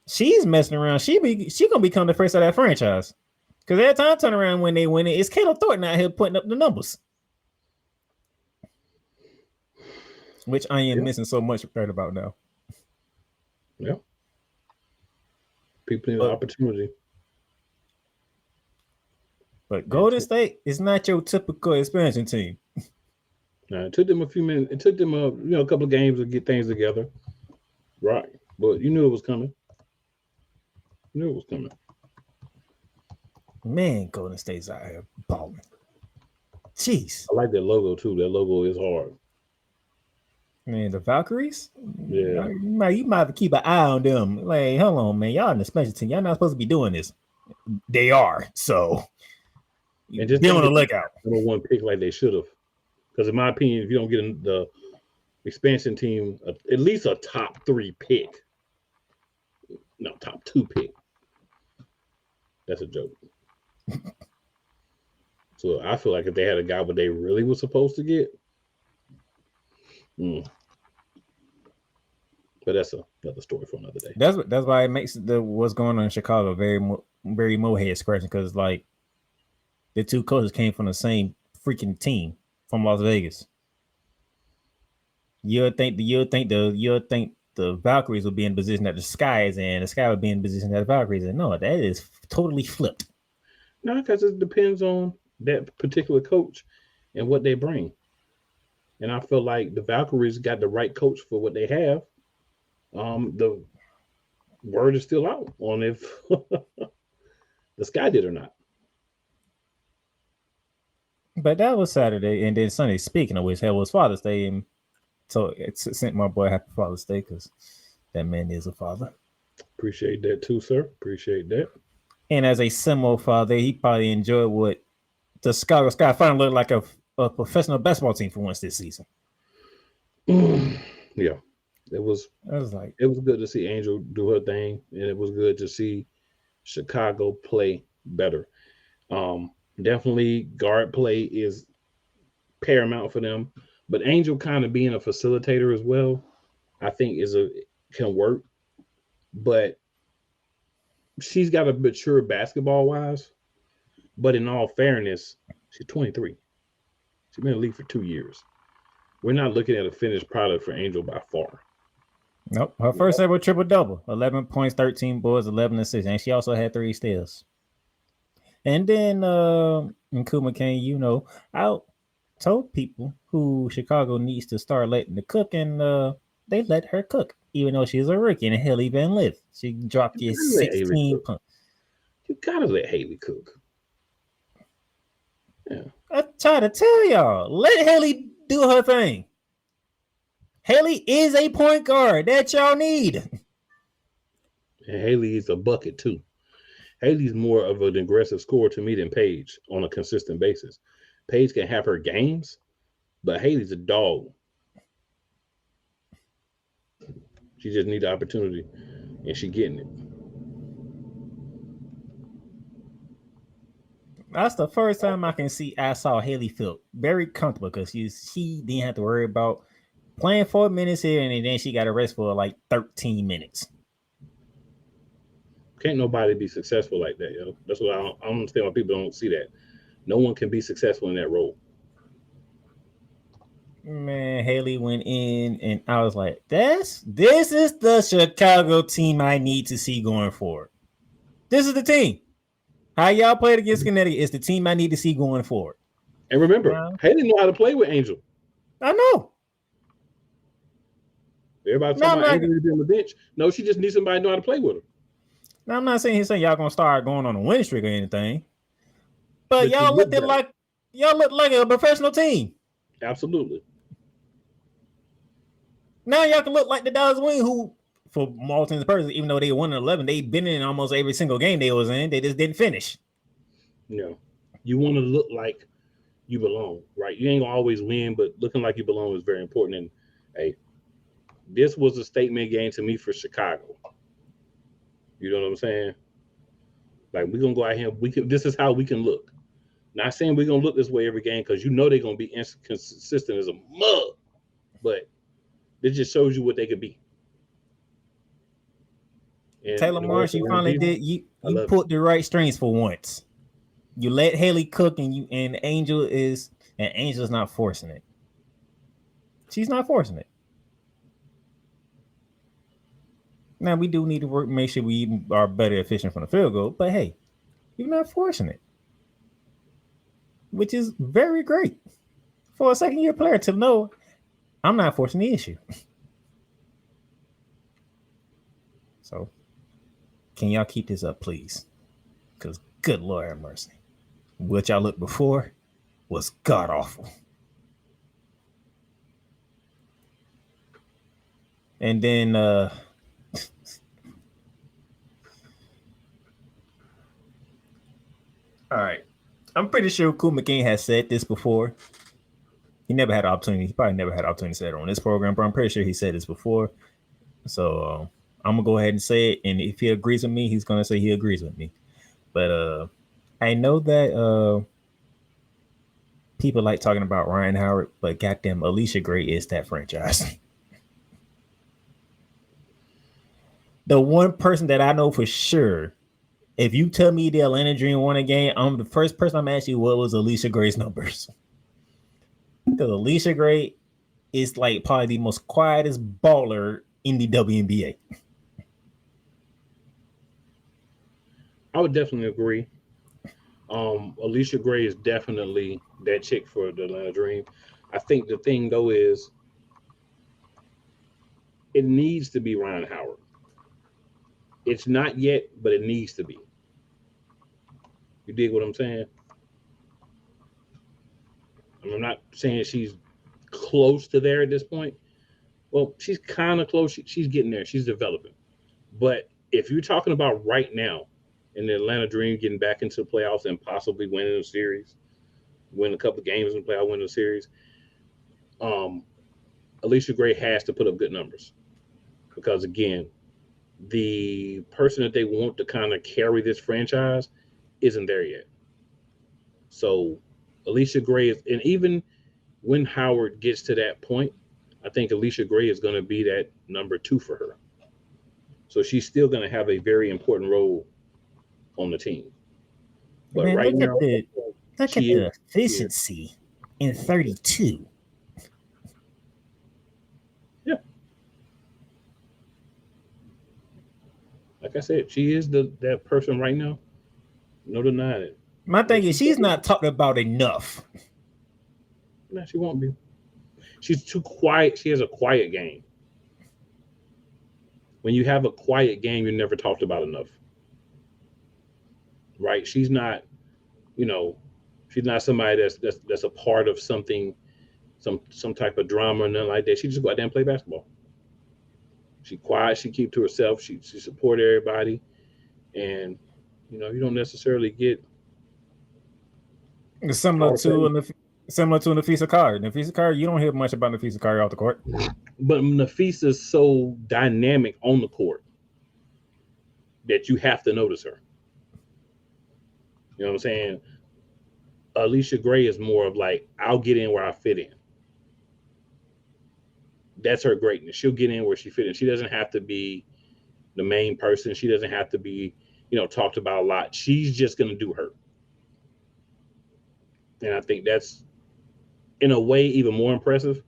She's messing around. She gonna become the first of that franchise. Because every time I turn around when they win it, it's Caleb Thornton out here putting up the numbers. Which I am missing so much right about now. Yeah. People need an opportunity. But Golden State is not your typical expansion team. Now, it took them a few minutes. It took them a couple of games to get things together. Right. But you knew it was coming. Man, Golden State's out here balling. Jeez. I like that logo too. That logo is hard. Man, the Valkyries? Yeah. You might have to keep an eye on them. Like, hold on, man. Y'all in the special team. Y'all not supposed to be doing this. They are. So And just be on the lookout. Number one pick like they should have. Because in my opinion, if you don't get the expansion team, at least a top 3 pick. No, top 2 pick. That's a joke. So I feel like if they had a guy what they really were supposed to get. But that's another story for another day. That's why it makes what's going on in Chicago very head scratching, because like the two coaches came from the same freaking team from Las Vegas. You'll think the Valkyries will be in position that the Sky is in, the Sky would be in position that the Valkyries in. No, that is totally flipped. No, because it depends on that particular coach and what they bring. And I feel like the Valkyries got the right coach for what they have. The word is still out on if the Sky did or not. But that was Saturday, and then Sunday. Speaking of which, that was Father's Day, and so it sent my boy happy Father's Day because that man is a father. Appreciate that too, sir. Appreciate that. And as a similar father, he probably enjoyed what the Chicago Sky finally looked like a professional basketball team for once this season. Yeah, it was good to see Angel do her thing, and it was good to see Chicago play better. Definitely guard play is paramount for them, but Angel kind of being a facilitator as well, I think can work. But she's got to mature basketball wise. But in all fairness, she's 23. She's been in the league for 2 years. We're not looking at a finished product for Angel by far. Nope. Her first ever triple-double. 11 points, 13 boards, 11 assists. And she also had 3 steals. And then Nkuma Kane, I told people who Chicago needs to start letting the cook, and they let her cook, even though she's a rookie. And Haley Van Lith, she dropped you 16 points. You gotta let Haley cook. Yeah. I try to tell y'all, let Haley do her thing. Haley is a point guard that y'all need. And Haley is a bucket too. Haley's more of an aggressive scorer to me than Paige on a consistent basis. Paige can have her games, but Haley's a dog. She just needs the opportunity, and she's getting it. That's the first time I saw Haley feel very comfortable because she didn't have to worry about playing 4 minutes here, and then she got a rest for like 13 minutes. Can't nobody be successful like that, yo. That's what I don't understand why people don't see that. No one can be successful in that role. Man, Haley went in, and I was like, this is the Chicago team I need to see going forward. This is the team. How y'all played against Connecticut is the team I need to see going forward. And remember, Haley know how to play with Angel. I know. Everybody talking about Angel to be on the bench. No, she just needs somebody to know how to play with her. Now, I'm not saying y'all gonna start going on a winning streak or anything, but y'all look like a professional team. Absolutely. Now y'all can look like the Dallas Wings, who, for all intents and purposes, even though they won 11, they've been in almost every single game they was in. They just didn't finish. You want to look like you belong, right? You ain't gonna always win, but looking like you belong is very important. And hey, this was a statement game to me for Chicago. You know what I'm saying? Like we're gonna go out here. This is how we can look. Not saying we're gonna look this way every game because you know they're gonna be inconsistent as a mug, but it just shows you what they could be. And Taylor Marsh, you finally did. You put the right strings for once. You let Haley cook, and Angel's not forcing it. She's not forcing it. Now we do need to make sure we are better efficient from the field goal, but hey, you're not forcing it, which is very great for a second-year player to know I'm not forcing the issue. So, can y'all keep this up, please? Because good Lord have mercy. What y'all looked before was god-awful. And then, all right. I'm pretty sure Kool McKinnon has said this before. He never had an opportunity. He probably never had an opportunity to say it on this program, but I'm pretty sure he said this before. So I'm going to go ahead and say it. And if he agrees with me, he's going to say he agrees with me. But I know that people like talking about Ryan Howard, but goddamn, Alicia Gray is that franchise. The one person that I know for sure, if you tell me the Atlanta Dream won a game, I'm the first person I'm asking you what was Alicia Gray's numbers. Because Alicia Gray is like probably the most quietest baller in the WNBA. I would definitely agree. Alicia Gray is definitely that chick for the Atlanta Dream. I think the thing though is it needs to be Ryan Howard. It's not yet, but it needs to be. You dig what I'm saying? I'm not saying she's close to there at this point. Well, she's kind of close. She's getting there. She's developing. But if you're talking about right now in the Atlanta Dream getting back into the playoffs and possibly winning a series, win a couple of games and playoff, win a series, Alicia Gray has to put up good numbers. Because, again, the person that they want to kind of carry this franchise isn't there yet. So Alicia Gray is, and even when Howard gets to that point, I think Alicia Gray is going to be that number 2 for her. So she's still going to have a very important role on the team. But man, right look now, at the efficiency in 32. Yeah. Like I said, she is that person right now. No denying it. My thing is she's not talked about enough. No, she won't be. She's too quiet. She has a quiet game. When you have a quiet game, you're never talked about enough. Right? She's not, she's not somebody that's a part of something, some type of drama or nothing like that. She just go out there and play basketball. She's quiet. She keeps to herself. She support everybody, and you don't necessarily get similar to Nafisa Carr. Nafisa Carr, you don't hear much about Nafisa Carr off the court. But Nafisa's so dynamic on the court that you have to notice her. You know what I'm saying? Alicia Gray is more of like, I'll get in where I fit in. That's her greatness. She'll get in where she fit in. She doesn't have to be the main person. She doesn't have to be, talked about a lot. She's just going to do her. And I think that's, in a way, even more impressive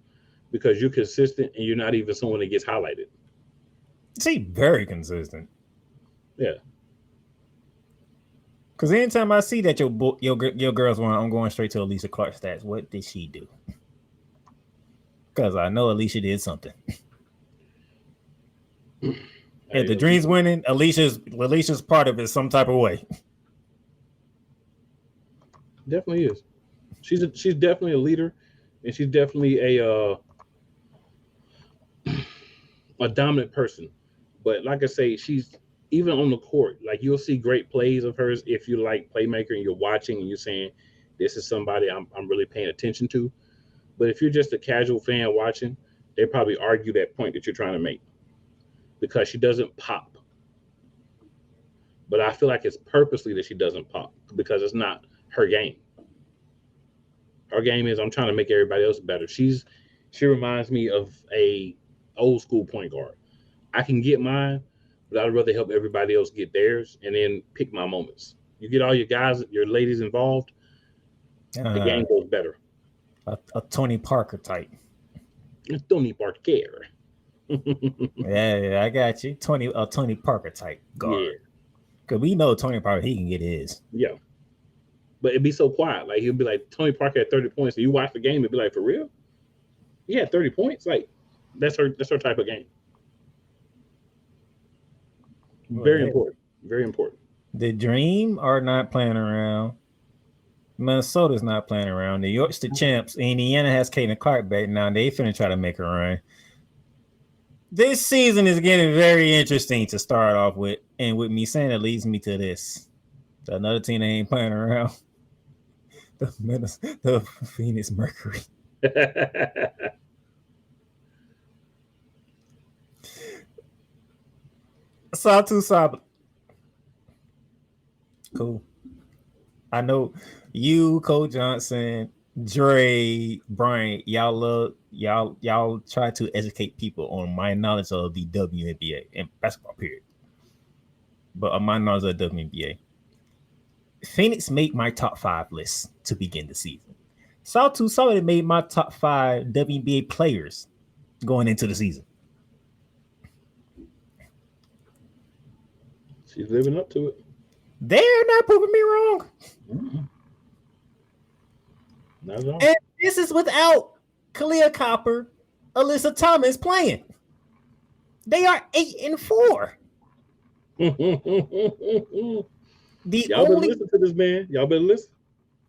because you're consistent and you're not even someone that gets highlighted. She very consistent. Yeah. Because anytime I see that your girls won, I'm going straight to Alicia Clark stats. What did she do? Because I know Alicia did something. If the Dream's winning, Alicia's part of it some type of way. Definitely is. She's definitely a leader, and she's definitely a dominant person. But like I say, she's even on the court. Like you'll see great plays of hers if you like playmaker and you're watching and you're saying, this is somebody I'm really paying attention to. But if you're just a casual fan watching, they probably argue that point that you're trying to make because she doesn't pop. But I feel like it's purposely that she doesn't pop because it's not her game. Her game is I'm trying to make everybody else better. She reminds me of a old school point guard. I can get mine, but I'd rather help everybody else get theirs and then pick my moments. You get all your guys, your ladies involved, the game goes better. A Tony Parker type. Tony Parker. Yeah, I got you. Tony Parker type guard. Yeah. Because we know Tony Parker, he can get his. Yeah. But it'd be so quiet. Like, he'll be like, Tony Parker had 30 points. And you watch the game, it'd be like, for real? He had 30 points? Like, that's her type of game. Very important. Very important. The Dream are not playing around. Minnesota's not playing around. New York's the champs. Indiana has Caitlin Clark back now. They finna try to make a run. This season is getting very interesting to start off with. And with me saying it leads me to this. Another team that ain't playing around. The Phoenix Mercury. Satu Sabla. Cool. I know you, Cole Johnson, Dre, Brian, y'all try to educate people on my knowledge of the WNBA and basketball period. But on my knowledge of the WNBA, Phoenix made my top 5 list to begin the season. Satu Sabla made my top 5 WNBA players going into the season. She's living up to it. They're not proving me wrong. Mm-hmm. Not at all. And this is without Kalia Copper, Alyssa Thomas playing. They are 8-4. Y'all better listen to this man. Y'all better listen.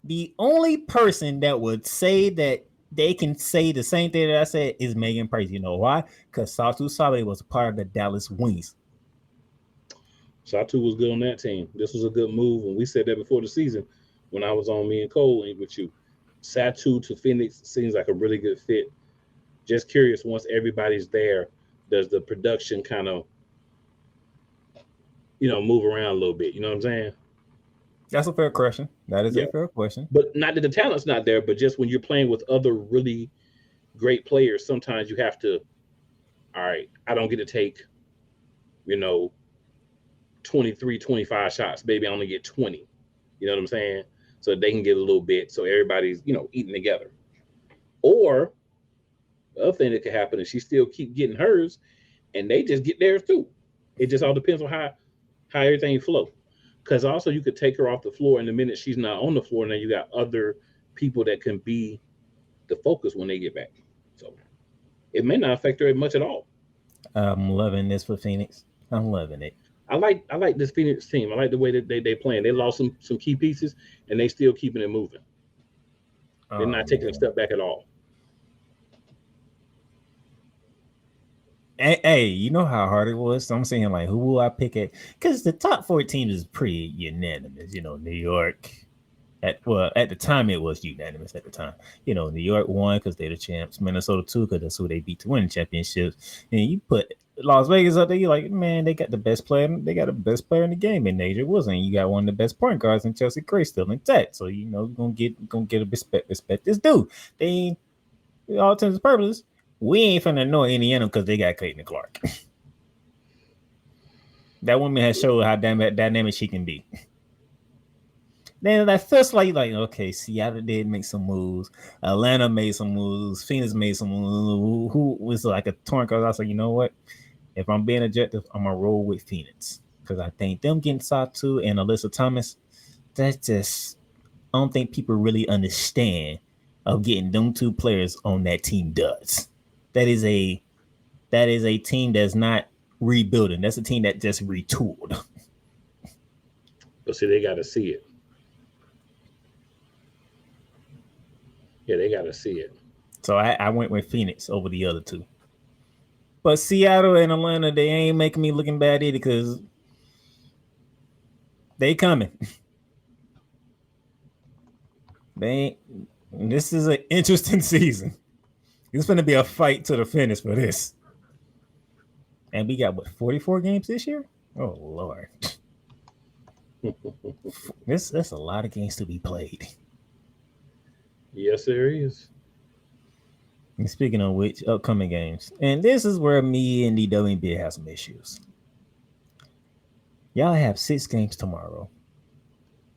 The only person that would say that they can say the same thing that I said is Megan Price. You know why? Because Satu Sabla was a part of the Dallas Wings. Satu was good on that team. This was a good move, and we said that before the season when I was on me and Cole and with you. Satu to Phoenix seems like a really good fit. Just curious, once everybody's there, does the production kind of, move around a little bit? You know what I'm saying? That's a fair question. That is a fair question. But not that the talent's not there, but just when you're playing with other really great players, sometimes you have to, all right, I don't get to take, 23, 25 shots. Maybe I only get 20. You know what I'm saying? So they can get a little bit. So everybody's, eating together. Or the other thing that could happen is she still keep getting hers and they just get theirs too. It just all depends on how everything flow. Because also you could take her off the floor and the minute she's not on the floor, now you got other people that can be the focus when they get back. So it may not affect her much at all. I'm loving this for Phoenix. I'm loving it. I like this Phoenix team. I like the way that they playing. They lost some key pieces, and they still keeping it moving. They're not taking a step back at all. Hey, you know how hard it was? So I'm saying, like, who will I pick at? Because the top 4 teams is pretty unanimous. New York. At the time, it was unanimous at the time. New York won because they're the champs. Minnesota 2 because that's who they beat to win the championships. And you put Las Vegas up there, you're like, man, they got the best player. They got the best player in the game in Angel Reese. You got one of the best point guards in Chelsea Gray still intact. So gonna get a respect this dude. They all intents and purposes, we ain't finna annoy Indiana because they got Caitlin Clark. That woman has showed how dynamic she can be. Then that first like okay, Seattle did make some moves. Atlanta made some moves. Phoenix made some moves. Who was like a torn card? I was like, you know what? If I'm being objective, I'm gonna roll with Phoenix because I think them getting Satu and Alyssa Thomas, that's just I don't think people really understand of getting them 2 players on that team does. That is a team that's not rebuilding. That's a team that just retooled. But see, they got to see it. Yeah, they got to see it. So I went with Phoenix over the other 2. But Seattle and Atlanta, they ain't making me looking bad either because they coming. This is an interesting season. It's going to be a fight to the finish for this. And we got, 44 games this year? Oh, Lord. That's a lot of games to be played. Yes, there is. And speaking of which, upcoming games. And this is where me and the WNBA have some issues. Y'all have 6 games tomorrow.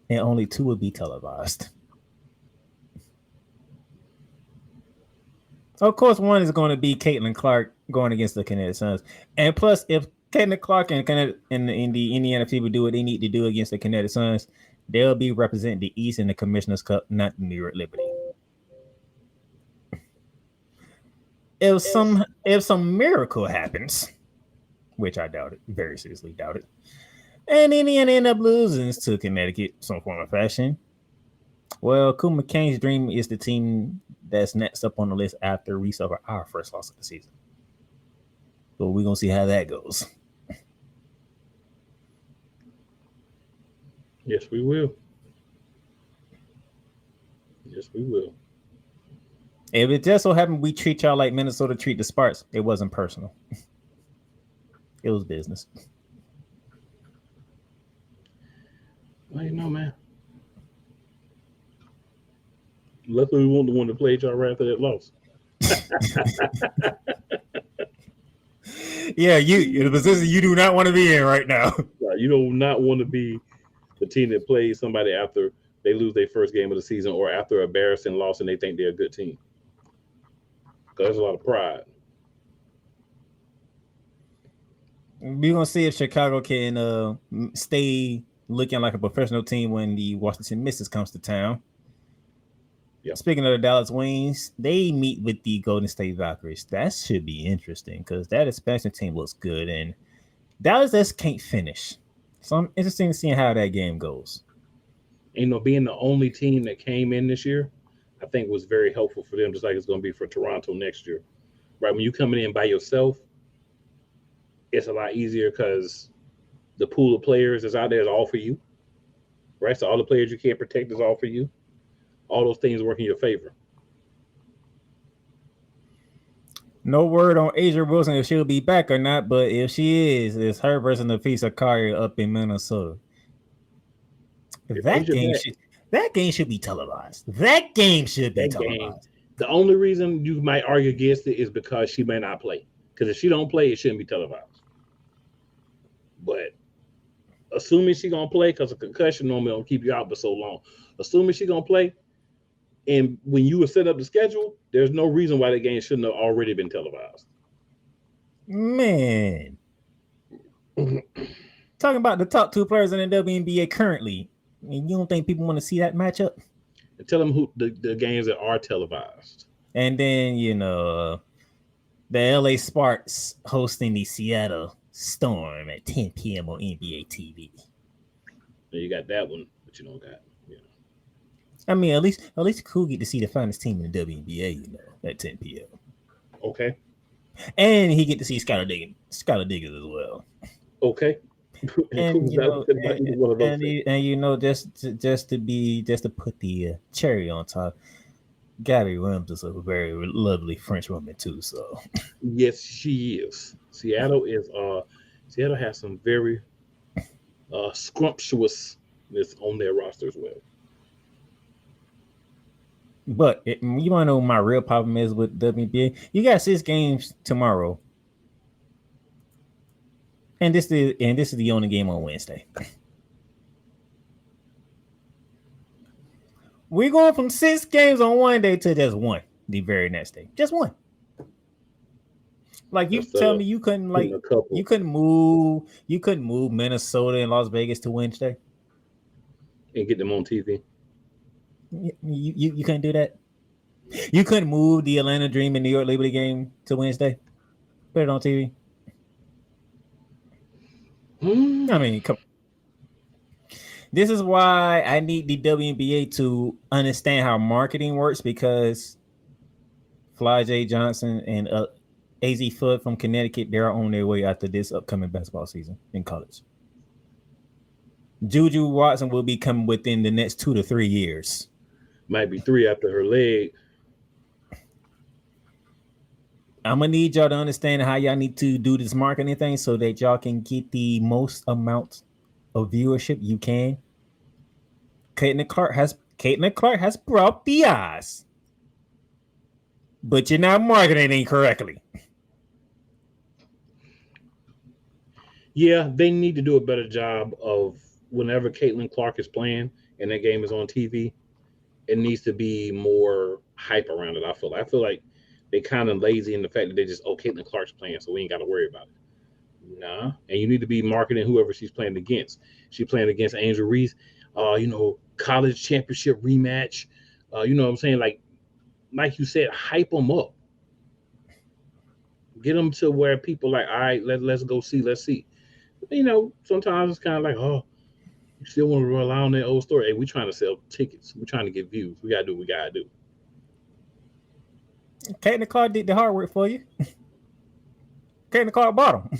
And only 2 will be televised. Of course, one is going to be Caitlin Clark going against the Kinetic Suns. And plus, if Caitlin Clark and the Indiana Fever do what they need to do against the Kinetic Suns, they'll be representing the East in the Commissioner's Cup, not the New York Liberty. If some miracle happens, which I doubt it, very seriously doubt it, and Indiana end up losing to Connecticut some form of fashion, well, Kuma McCain's Dream is the team that's next up on the list after we suffer our first loss of the season. So we're going to see how that goes. Yes, we will. Yes, we will. If it just so happened we treat y'all like Minnesota treat the Sparks, it wasn't personal. It was business. Well, you know, man. Luckily, we weren't the one to play y'all right after that loss. Yeah, you in a position you do not want to be in right now. You do not want to be the team that plays somebody after they lose their first game of the season or after an embarrassing loss and they think they're a good team. Because there's a lot of pride. We're going to see if Chicago can stay looking like a professional team when the Washington Mystics comes to town. Yep. Speaking of the Dallas Wings, they meet with the Golden State Valkyries. That should be interesting because that expansion team looks good, and Dallas just can't finish. So I'm interested in seeing how that game goes. Being the only team that came in this year, I think was very helpful for them, just like it's going to be for Toronto next year. Right? When you're coming in by yourself, it's a lot easier because the pool of players that's out there is all for you. Right? So all the players you can't protect is all for you. All those things work in your favor. No word on Angel Wilson if she'll be back or not, but if she is, it's her versus Nafisa Carrier up in Minnesota. That game should be televised. That game should be televised. The only reason you might argue against it is because she may not play. Because if she don't play, it shouldn't be televised. But assuming she's going to play, because a concussion normally don't keep you out for so long. Assuming she's going to play, and when you would set up the schedule, there's no reason why the game shouldn't have already been televised. Man. Talking about the top 2 players in the WNBA currently, and you don't think people want to see that matchup? And tell them who the games that are televised. And then, the LA Sparks hosting the Seattle Storm at 10 p.m. on NBA TV. You got that one, but you don't got. I mean, at least cool get to see the finest team in the WNBA, at 10 p.m. Okay. And he get to see Skylar Diggins as well. Okay. And just to put the cherry on top, Gabby Williams is a very lovely French woman too. So yes, she is. Seattle has some very scrumptiousness on their roster as well. But you want to know what my real problem is with WNBA? You got 6 games tomorrow, and this is the only game on Wednesday. We're going from 6 games on one day to just 1 the very next day, just 1. Like you tell me you couldn't move Minnesota and Las Vegas to Wednesday and get them on TV. You couldn't do that. You couldn't move the Atlanta Dream and New York Liberty game to Wednesday. Put it on TV. I mean, come. This is why I need the WNBA to understand how marketing works, because Fly J. Johnson and AZ Flood from Connecticut, they're on their way after this upcoming basketball season in college. Juju Watson will be coming within the next 2 to 3 years. Might be 3 after her leg. I'm gonna need y'all to understand how y'all need to do this marketing thing so that y'all can get the most amount of viewership you can. Caitlin Clark has brought the eyes, but you're not marketing it correctly. Yeah, they need to do a better job of whenever Caitlin Clark is playing and that game is on TV, it needs to be more hype around it. I feel like they kind of lazy in the fact that they just, Caitlin Clark's playing, so we ain't got to worry about it. Nah, and you need to be marketing whoever she's playing against. She's playing against Angel Reese, college championship rematch. You know what I'm saying? Like you said, hype them up. Get them to where people like, all right, let's go see, let's see. Sometimes it's kind of like, you still want to rely on that old story. Hey, we trying to sell tickets. We're trying to get views. We got to do what we got to do. Caitlin Clark did the hard work for you. Caitlin Clark bought them.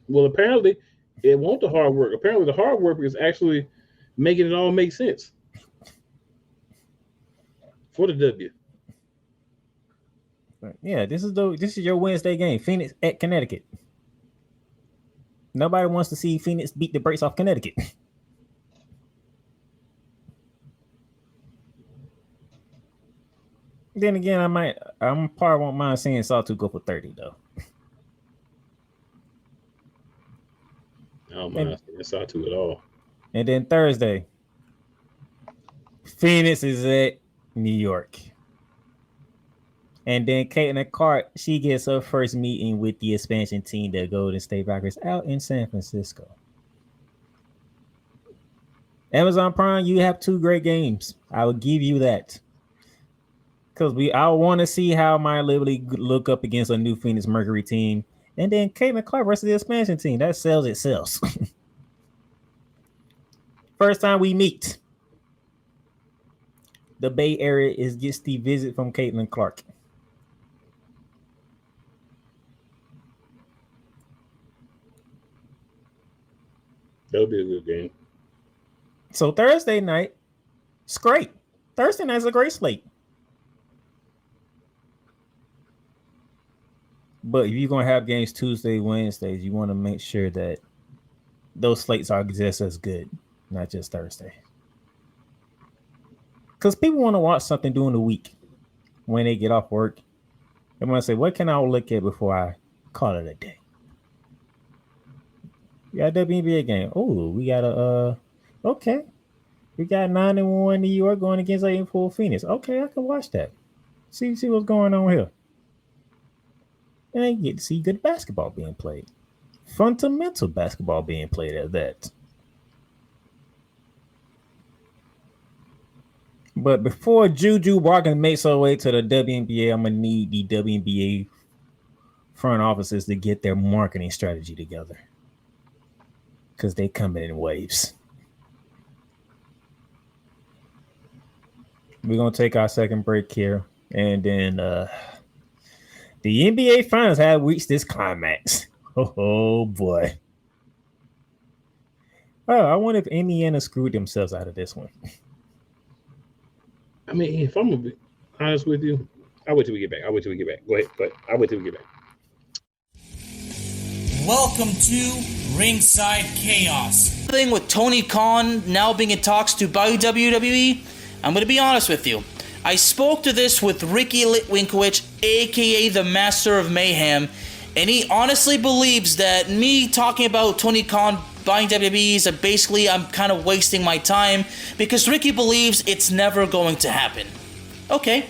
Well, apparently, it won't the hard work. Apparently, the hard work is actually making it all make sense for the W. Yeah, this is your Wednesday game. Phoenix at Connecticut. Nobody wants to see Phoenix beat the brakes off Connecticut. Then again, I'm probably won't mind seeing Sawtooth go for 30 though. I don't mind seeing Sawtooth at all. And then Thursday, Phoenix is at New York. And then Caitlin Clark, she gets her first meeting with the expansion team, the Golden State Rockets, out in San Francisco. Amazon Prime, you have 2 great games. I will give you that. Because I want to see how my Liberty look up against a new Phoenix Mercury team. And then Caitlin Clark versus the expansion team. That sells itself. First time we meet. The Bay Area gets the visit from Caitlin Clark. That'll be a good game. So Thursday night, it's great. Thursday night's a great slate. But if you're going to have games Tuesday, Wednesdays, you want to make sure that those slates are just as good, not just Thursday. Because people want to watch something during the week when they get off work. They want to say, what can I look at before I call it a day? We got a WNBA game. Oh, we got okay. We got 9-1 New York going against 8-4 Phoenix. Okay, I can watch that. See what's going on here. And I get to see good basketball being played. Fundamental basketball being played at that. But before Juju Barton makes her way to the WNBA, I'm going to need the WNBA front offices to get their marketing strategy together. Because they come in waves. We're going to take our second break here. And then the NBA Finals have reached this climax. Oh boy. Oh, I wonder if Indiana screwed themselves out of this one. I mean, if I'm going to be honest with you, I'll wait till we get back. Go ahead. I'll wait till we get back. Welcome to Ringside Chaos. Thing with Tony Khan now being in talks to buy WWE, I'm going to be honest with you. I spoke to this with Ricky Litwinkowicz, a.k.a. the Master of Mayhem, and he honestly believes that me talking about Tony Khan buying WWE is basically I'm kind of wasting my time because Ricky believes it's never going to happen. Okay.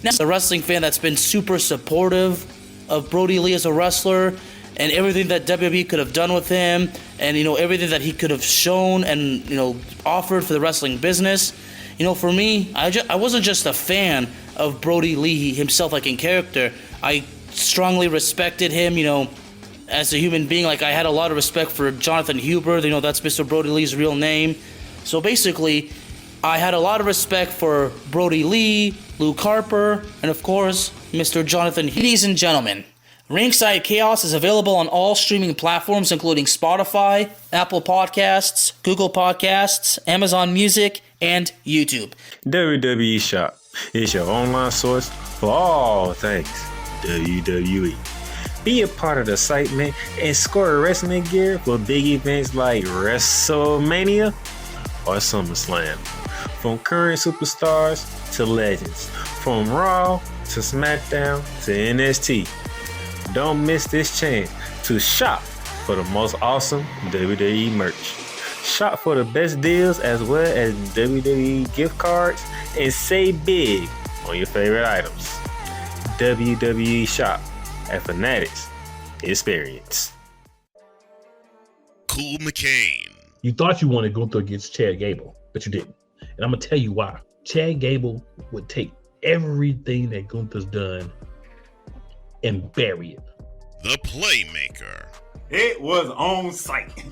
Now, a wrestling fan that's been super supportive of Brody Lee as a wrestler and everything that WWE could have done with him and, everything that he could have shown and, offered for the wrestling business. For me, I wasn't just a fan of Brody Lee himself, like in character. I strongly respected him, as a human being. Like, I had a lot of respect for Jonathan Huber. That's Mr. Brody Lee's real name. So basically, I had a lot of respect for Brody Lee, Luke Harper, and of course, Mr. Jonathan. Ladies and gentlemen, Ringside Chaos is available on all streaming platforms, including Spotify, Apple Podcasts, Google Podcasts, Amazon Music, and YouTube. WWE Shop is your online source for all things WWE. Be a part of the excitement and score wrestling gear for big events like WrestleMania or SummerSlam. From current superstars to legends, from Raw to SmackDown to NXT. Don't miss this chance to shop for the most awesome WWE merch. Shop for the best deals as well as WWE gift cards and save big on your favorite items. WWE Shop at Fanatics Experience. Cool McCain. You thought you wanted Gunther against Chad Gable, but you didn't. And I'm going to tell you why. Chad Gable would take everything that Gunther's done and bury it. The Playmaker. It was on site.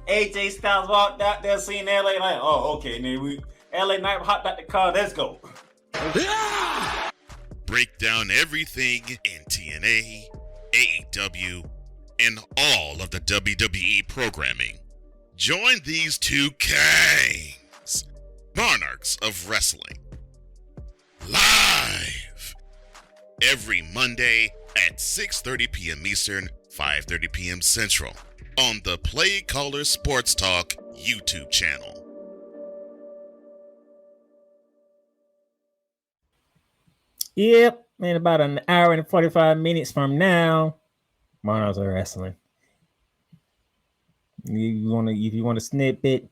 AJ Styles walked out there, seen LA Knight. Oh, okay. And then LA Knight hopped out the car. Let's go. Break down everything in TNA, AEW, and all of the WWE programming. Join these two kings, monarchs of wrestling, live every Monday at 6:30 p.m. Eastern, 5:30 p.m. Central on the Play Caller Sports Talk YouTube channel. Yep, in about an hour and 45 minutes from now, Monarchs are wrestling. If you want a snippet,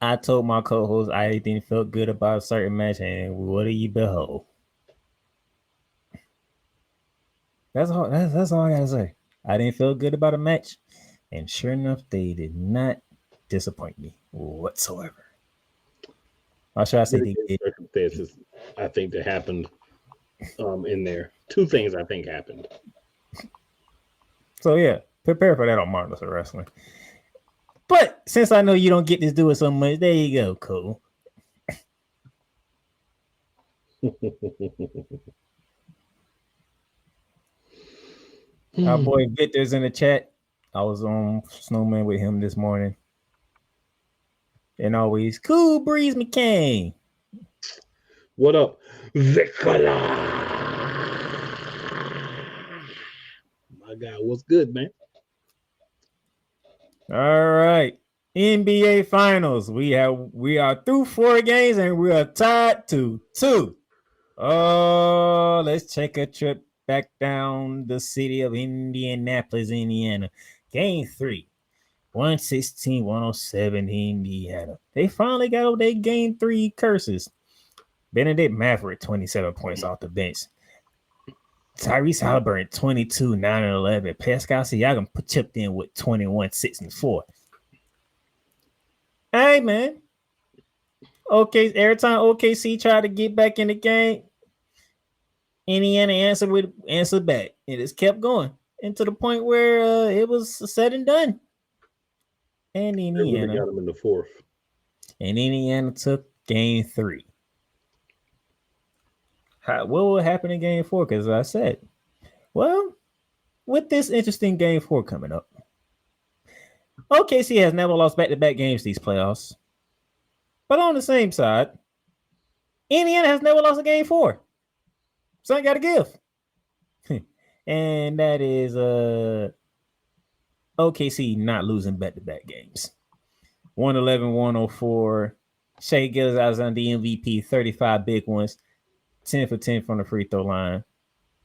I told my co-host I didn't feel good about a certain match, and what do you behold? That's all I gotta say. I didn't feel good about a match, and sure enough, they did not disappoint me whatsoever. Or should I say they did? Circumstances, I think, that happened in there. Two things I think happened. So yeah, prepare for that on Monarchs of Wrestling. But since I know you don't get to do it so much, there you go, cool. Our boy Victor's in the chat. I was on Snowman with him this morning. And always, Cool Breeze McCain. What up, Vicola? My God, what's good, man? All right. NBA Finals. We are through 4 games and we are tied to 2. Oh, let's take a trip back down the city of Indianapolis, Indiana. Game 3. 116-107 Indiana. They finally got over their game 3 curses. Benedict Maverick, 27 points off the bench. Tyrese Halliburton, 22, 9 and 11. Pascal Siakam chipped in with 21, 6 and 4. Hey, man. Okay, every time OKC tried to get back in the game, Indiana answered back. It just kept going. And to the point where it was said and done. And Indiana got him in the 4th. And Indiana took game 3. What will happen in game 4? Because I said, well, with this interesting game 4 coming up, OKC has never lost back-to-back games these playoffs. But on the same side, Indiana has never lost a game 4. Something got to give. And that is OKC not losing back-to-back games. 111-104. Shai Gilgeous on the MVP, 35 big ones. 10 for 10 from the free throw line.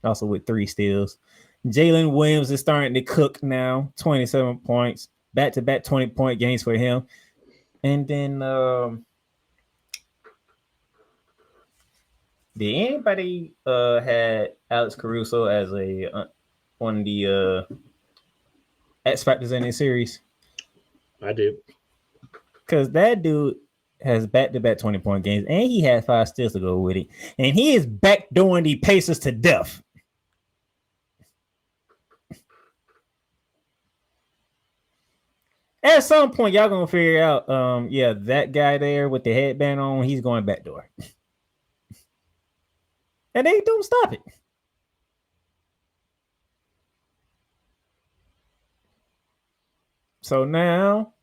Also with 3 steals. Jalen Williams is starting to cook now. 27 points. Back-to-back 20-point games for him. And then did anybody had Alex Caruso as one of the X Factors in this series? I did. Because that dude has back-to-back 20-point games, and he had 5 steals to go with it. And he is backdooring the Pacers to death. At some point, y'all gonna figure out, that guy there with the headband on, he's going backdoor. And they don't stop it. So now,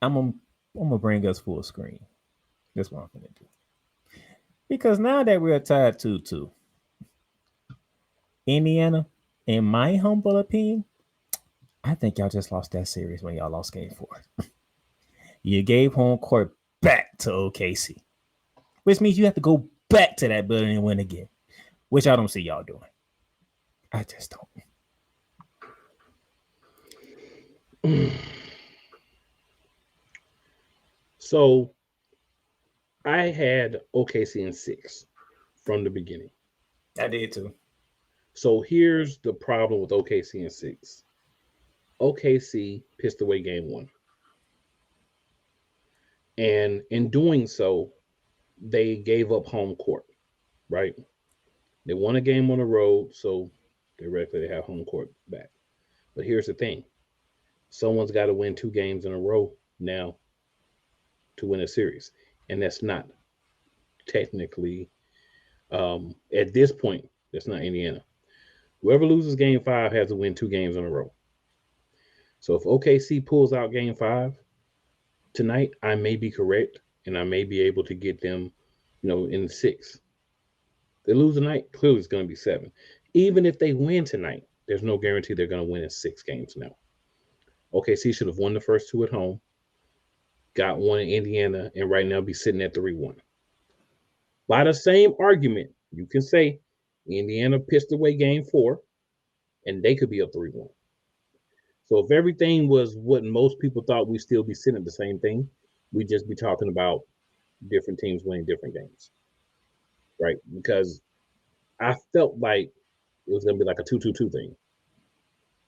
I'm gonna I'm gonna bring us full screen. That's what I'm gonna do. Because now that we're tied 2-2, Indiana, in my humble opinion, I think y'all just lost that series when y'all lost game 4. You gave home court back to OKC, which means you have to go back to that building and win again, which I don't see y'all doing. I just don't. So I had OKC in 6 from the beginning. I did too. So here's the problem with OKC in 6. OKC pissed away game 1. And in doing so, they gave up home court, right? They won a game on the road, so theoretically they have home court back. But here's the thing. Someone's got to win 2 games in a row now to win a series. And that's not technically, at this point, that's not Indiana. Whoever loses game 5 has to win 2 games in a row. So if OKC pulls out game 5 tonight, I may be correct, and I may be able to get them, in 6. They lose tonight, clearly it's going to be 7. Even if they win tonight, there's no guarantee they're going to win in 6 games now. OKC should have won the first 2 at home, got 1 in Indiana, and right now be sitting at 3-1. By the same argument, you can say Indiana pissed away game 4, and they could be up 3-1. So if everything was what most people thought, we'd still be sitting at the same thing. We'd just be talking about different teams winning different games, right? Because I felt like it was going to be like a 2-2-2 thing.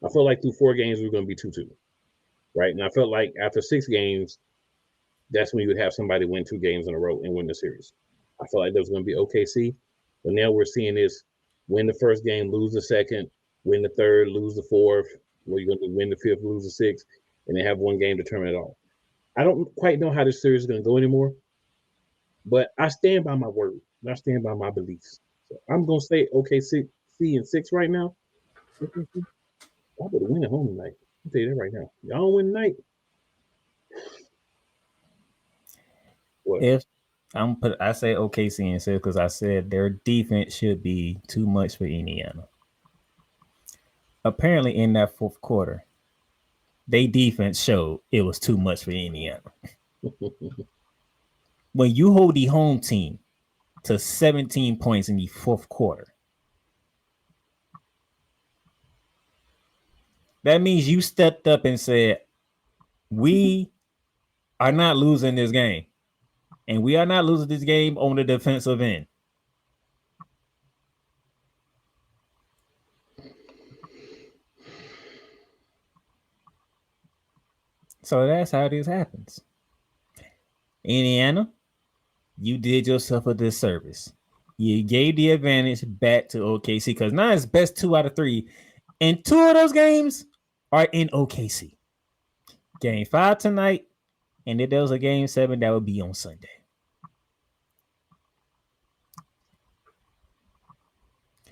I felt like through 4 games, we were going to be 2-2, right? And I felt like after 6 games, that's when you would have somebody win 2 games in a row and win the series. I felt like there was going to be OKC, but now we're seeing this: win the first game, lose the second, win the third, lose the fourth. Well, you're going to win the 5th, lose the 6th, and then have 1 game determine it all. I don't quite know how this series is going to go anymore, but I stand by my word and I stand by my beliefs. So I'm going to say OKC in 6 right now. I better win at home tonight. I'll tell you that right now. Y'all don't win tonight. What? If I say OKC in 6 because I said their defense should be too much for Indiana. Apparently, in that 4th quarter, they defense showed it was too much for Indiana. When you hold the home team to 17 points in the 4th quarter, that means you stepped up and said, we are not losing this game. And we are not losing this game on the defensive end. So that's how this happens. Indiana, you did yourself a disservice. You gave the advantage back to OKC because now it's best 2 out of 3. And 2 of those games are in OKC. Game 5 tonight, and if there was a game 7, that would be on Sunday.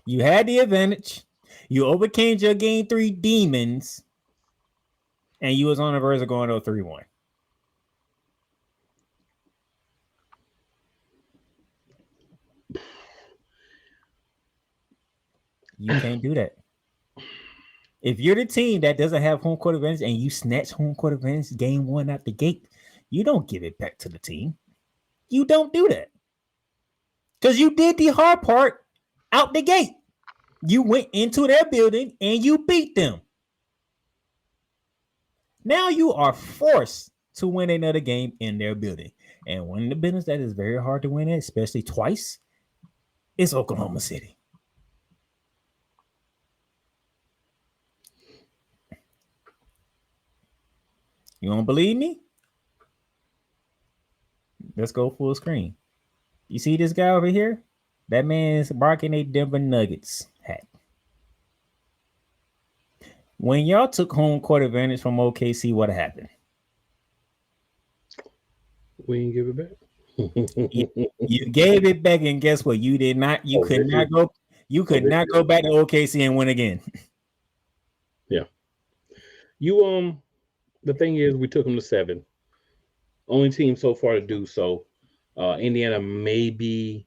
You had the advantage. You overcame your game 3 demons, and you was on the verge of going to 3-1. You can't do that. If you're the team that doesn't have home court advantage and you snatch home court advantage game 1 out the gate, you don't give it back to the team. You don't do that. Because you did the hard part out the gate. You went into their building and you beat them. Now you are forced to win another game in their building. And one of the buildings that is very hard to win at, especially twice, is Oklahoma City. You don't believe me? Let's go full screen. You see this guy over here? That man is barking a Denver Nuggets hat. When y'all took home court advantage from OKC, what happened? We didn't give it back. you gave it back, and guess what? You did not. You could not go. You could not go back to OKC and win again. Yeah. You The thing is, we took them to 7. Only team so far to do so. Indiana may be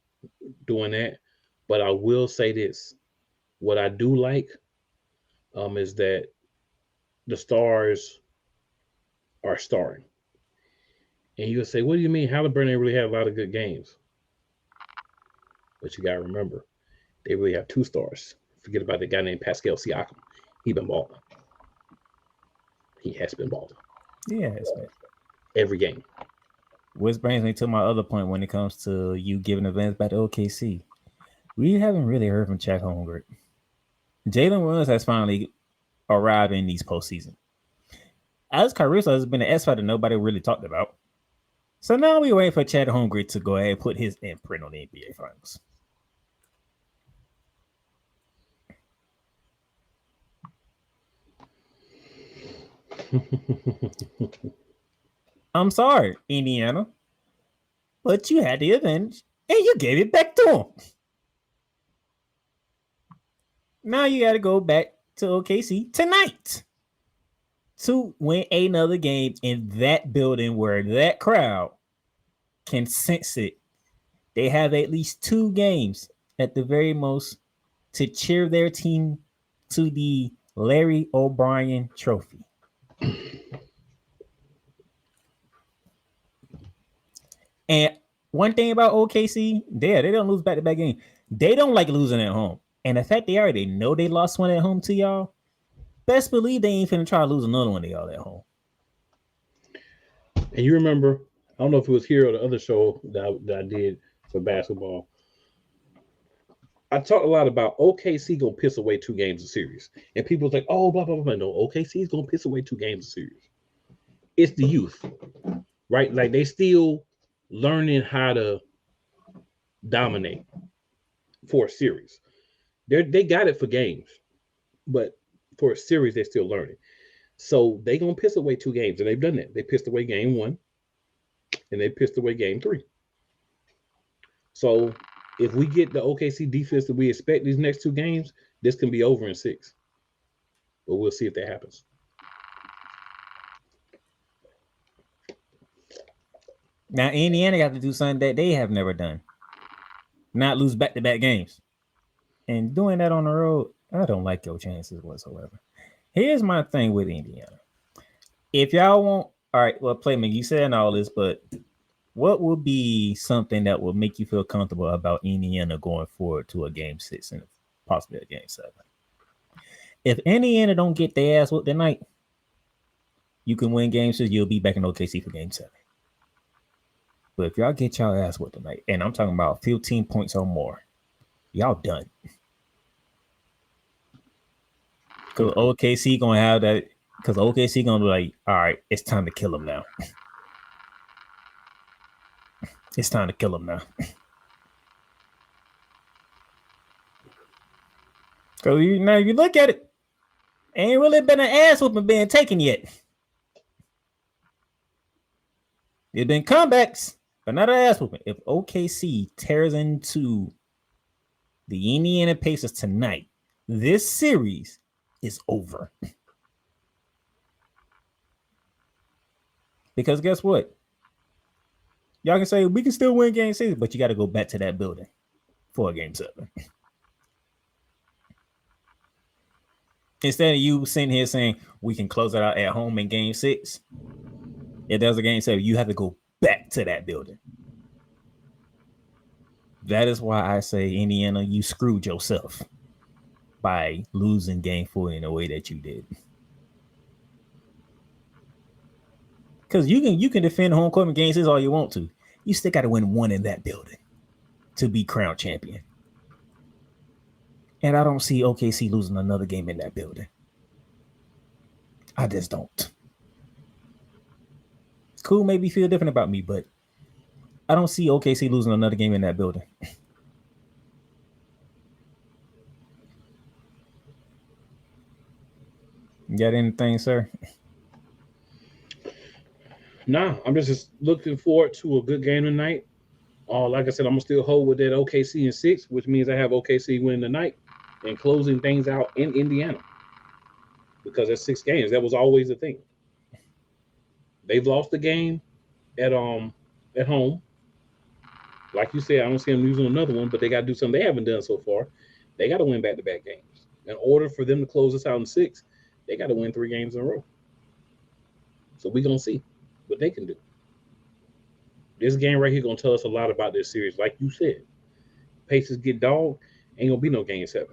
doing that, but I will say this: what I do like is that the stars are starring. And you'll say, what do you mean? Halliburton ain't really had a lot of good games. But you got to remember, they really have 2 stars. Forget about the guy named Pascal Siakam. He been balling. He has been balling. Yeah, it's been. Every game. Which brings me to my other point when it comes to you giving advance back to OKC. We haven't really heard from Chet Holmgren. Jalen Williams has finally arrived in these postseason. Alex Caruso has been an X factor nobody really talked about. So now we wait for Chet Holmgren to go ahead and put his imprint on the NBA Finals. I'm sorry, Indiana, but you had the advantage and you gave it back to him. Now you got to go back to OKC tonight to win another game in that building where that crowd can sense it. They have at least 2 games at the very most to cheer their team to the Larry O'Brien Trophy. And one thing about OKC, they don't lose back-to-back games. They don't like losing at home. And the fact they already know they lost one at home to y'all, best believe they ain't finna try to lose another one to y'all at home. And you remember, I don't know if it was here or the other show that I did for basketball. I talked a lot about OKC gonna piss away 2 games of series. And people was like, oh, blah, blah, blah. No, OKC is gonna piss away 2 games of series. It's the youth, right? Like they still learning how to dominate for a series. They got it for games, but for a series, they're still learning. So they gonna piss away 2 games, and they've done that. They pissed away game 1, and they pissed away game 3. So if we get the OKC defense that we expect these next 2 games, this can be over in 6. But we'll see if that happens. Now Indiana got to do something that they have never done. Not lose back-to-back games. And doing that on the road, I don't like your chances whatsoever. Here's my thing with Indiana. If y'all want, all right, well, Playman, you said all this, but what would be something that would make you feel comfortable about Indiana going forward to a game 6 and possibly a game 7? If Indiana don't get their ass whooped tonight, you can win game 6, you'll be back in OKC for game 7. But if y'all get y'all ass whooped tonight, and I'm talking about 15 points or more, y'all done. Because OKC gonna have that. Because OKC gonna be like, all right, it's time to kill him now. It's time to kill him now. Because now you look at it, ain't really been an ass whooping being taken yet. It's been comebacks, but not an ass whooping. If OKC tears into the Indiana Pacers tonight, this series is over. Because guess what? Y'all can say we can still win game 6, but you got to go back to that building for a game 7. Instead of you sitting here saying we can close it out at home in game 6, if there's a game 7, you have to go back to that building. That is why I say, Indiana, you screwed yourself by losing game 4 in the way that you did. Because you can defend home court in game 6 all you want to. You still got to win 1 in that building to be crowned champion. And I don't see OKC losing another game in that building. I just don't. Cool, maybe feel different about me, but I don't see OKC losing another game in that building. You got anything, sir? Nah, I'm just looking forward to a good game tonight. Like I said, I'm gonna still hold with that OKC in 6, which means I have OKC winning tonight and closing things out in Indiana. Because that's 6 games. That was always the thing. They've lost the game. at home. Like you said, I don't see them using another one, but they got to do something they haven't done so far. They got to win back-to-back games. In order for them to close this out in 6, they got to win 3 games in a row. So we're going to see what they can do. This game right here going to tell us a lot about this series. Like you said, Pacers get dogged, ain't going to be no game 7.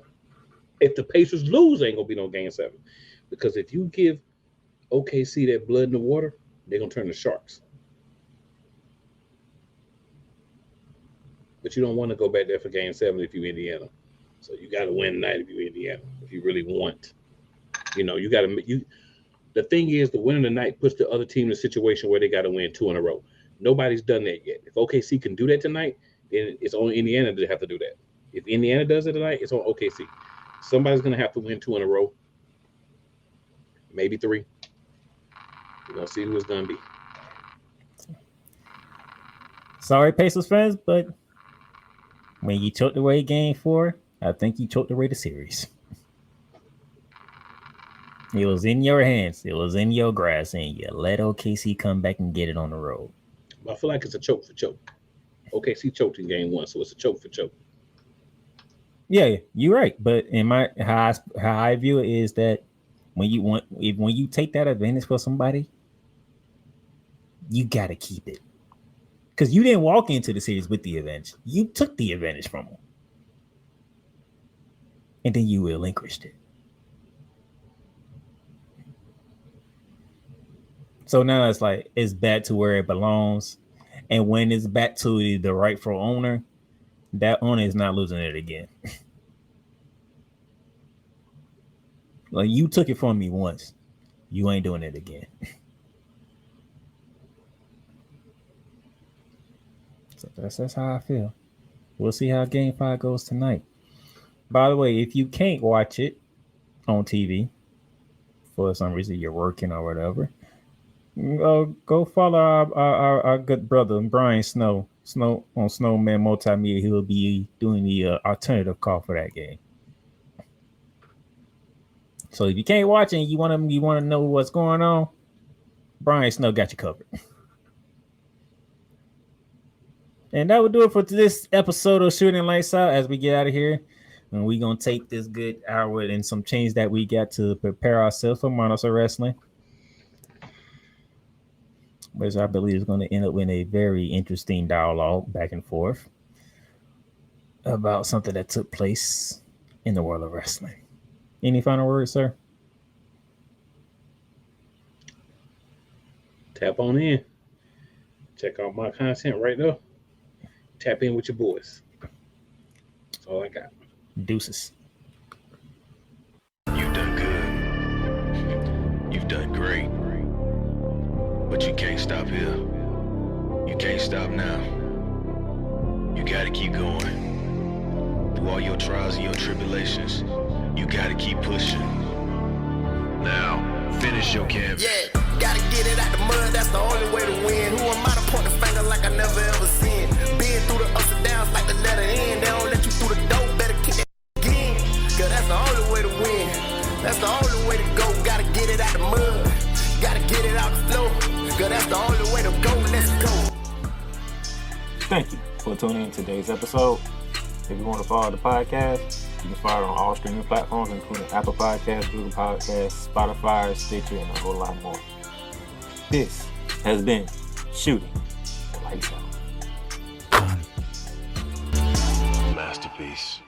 If the Pacers lose, ain't going to be no game 7. Because if you give OKC that blood in the water, they're going to turn to sharks. But you don't want to go back there for game 7 if you're Indiana. So you got to win tonight if you're Indiana. If you really want, you got to. The thing is, the winner tonight puts the other team in a situation where they got to win 2 in a row. Nobody's done that yet. If OKC can do that tonight, then it's on Indiana to have to do that. If Indiana does it tonight, it's on OKC. Somebody's going to have to win 2 in a row, maybe 3. We're going to see who it's going to be. Sorry, Pacers fans, but when you choked away game 4, I think you choked away the series. It was in your hands. It was in your grasp, and you let OKC come back and get it on the road. I feel like it's a choke for choke. OKC choked in game 1, so it's a choke for choke. Yeah, you're right. But in how I view it is that when you take that advantage for somebody, you got to keep it. Because you didn't walk into the series with the advantage. You took the advantage from them. And then you relinquished it. So now it's back to where it belongs. And when it's back to the rightful owner, that owner is not losing it again. Like, you took it from me once. You ain't doing it again. So that's how I feel. We'll see how game 5 goes tonight. By the way, if you can't watch it on TV for some reason, you're working or whatever, go follow our good brother Brian Snow on Snowman Multimedia. He will be doing the alternative call for that game. So if you can't watch it and you want to know what's going on, Brian Snow got you covered. And that would do it for this episode of Shooting Lights Out. As we get out of here, and we're going to take this good hour and some change that we got to prepare ourselves for Monsters of Wrestling, which I believe is going to end up in a very interesting dialogue back and forth about something that took place in the world of wrestling. Any final words, sir? Tap on in. Check out my content right there. Tap in with your boys. That's all I got. Deuces. You've done good. You've done great. But you can't stop here. You can't stop now. You gotta keep going. Through all your trials and your tribulations, you gotta keep pushing. Now, finish your canvas. Yeah, gotta get it out the mud, that's the only way to win. Who am I to point the finger like I never ever seen? Been through the ups and downs like the letter N. They don't let you through the door, better kick that again. Cause that's the only way to win. That's the only way to go. Gotta get it out the mud. Gotta get it out the flow. Cause that's the only way to go. Let's go. Thank you for tuning in to today's episode. If you want to follow the podcast, you can follow it on all streaming platforms, including Apple Podcasts, Google Podcasts, Spotify, Stitcher, and a whole lot more. This has been Shooting Lights Out. Masterpiece.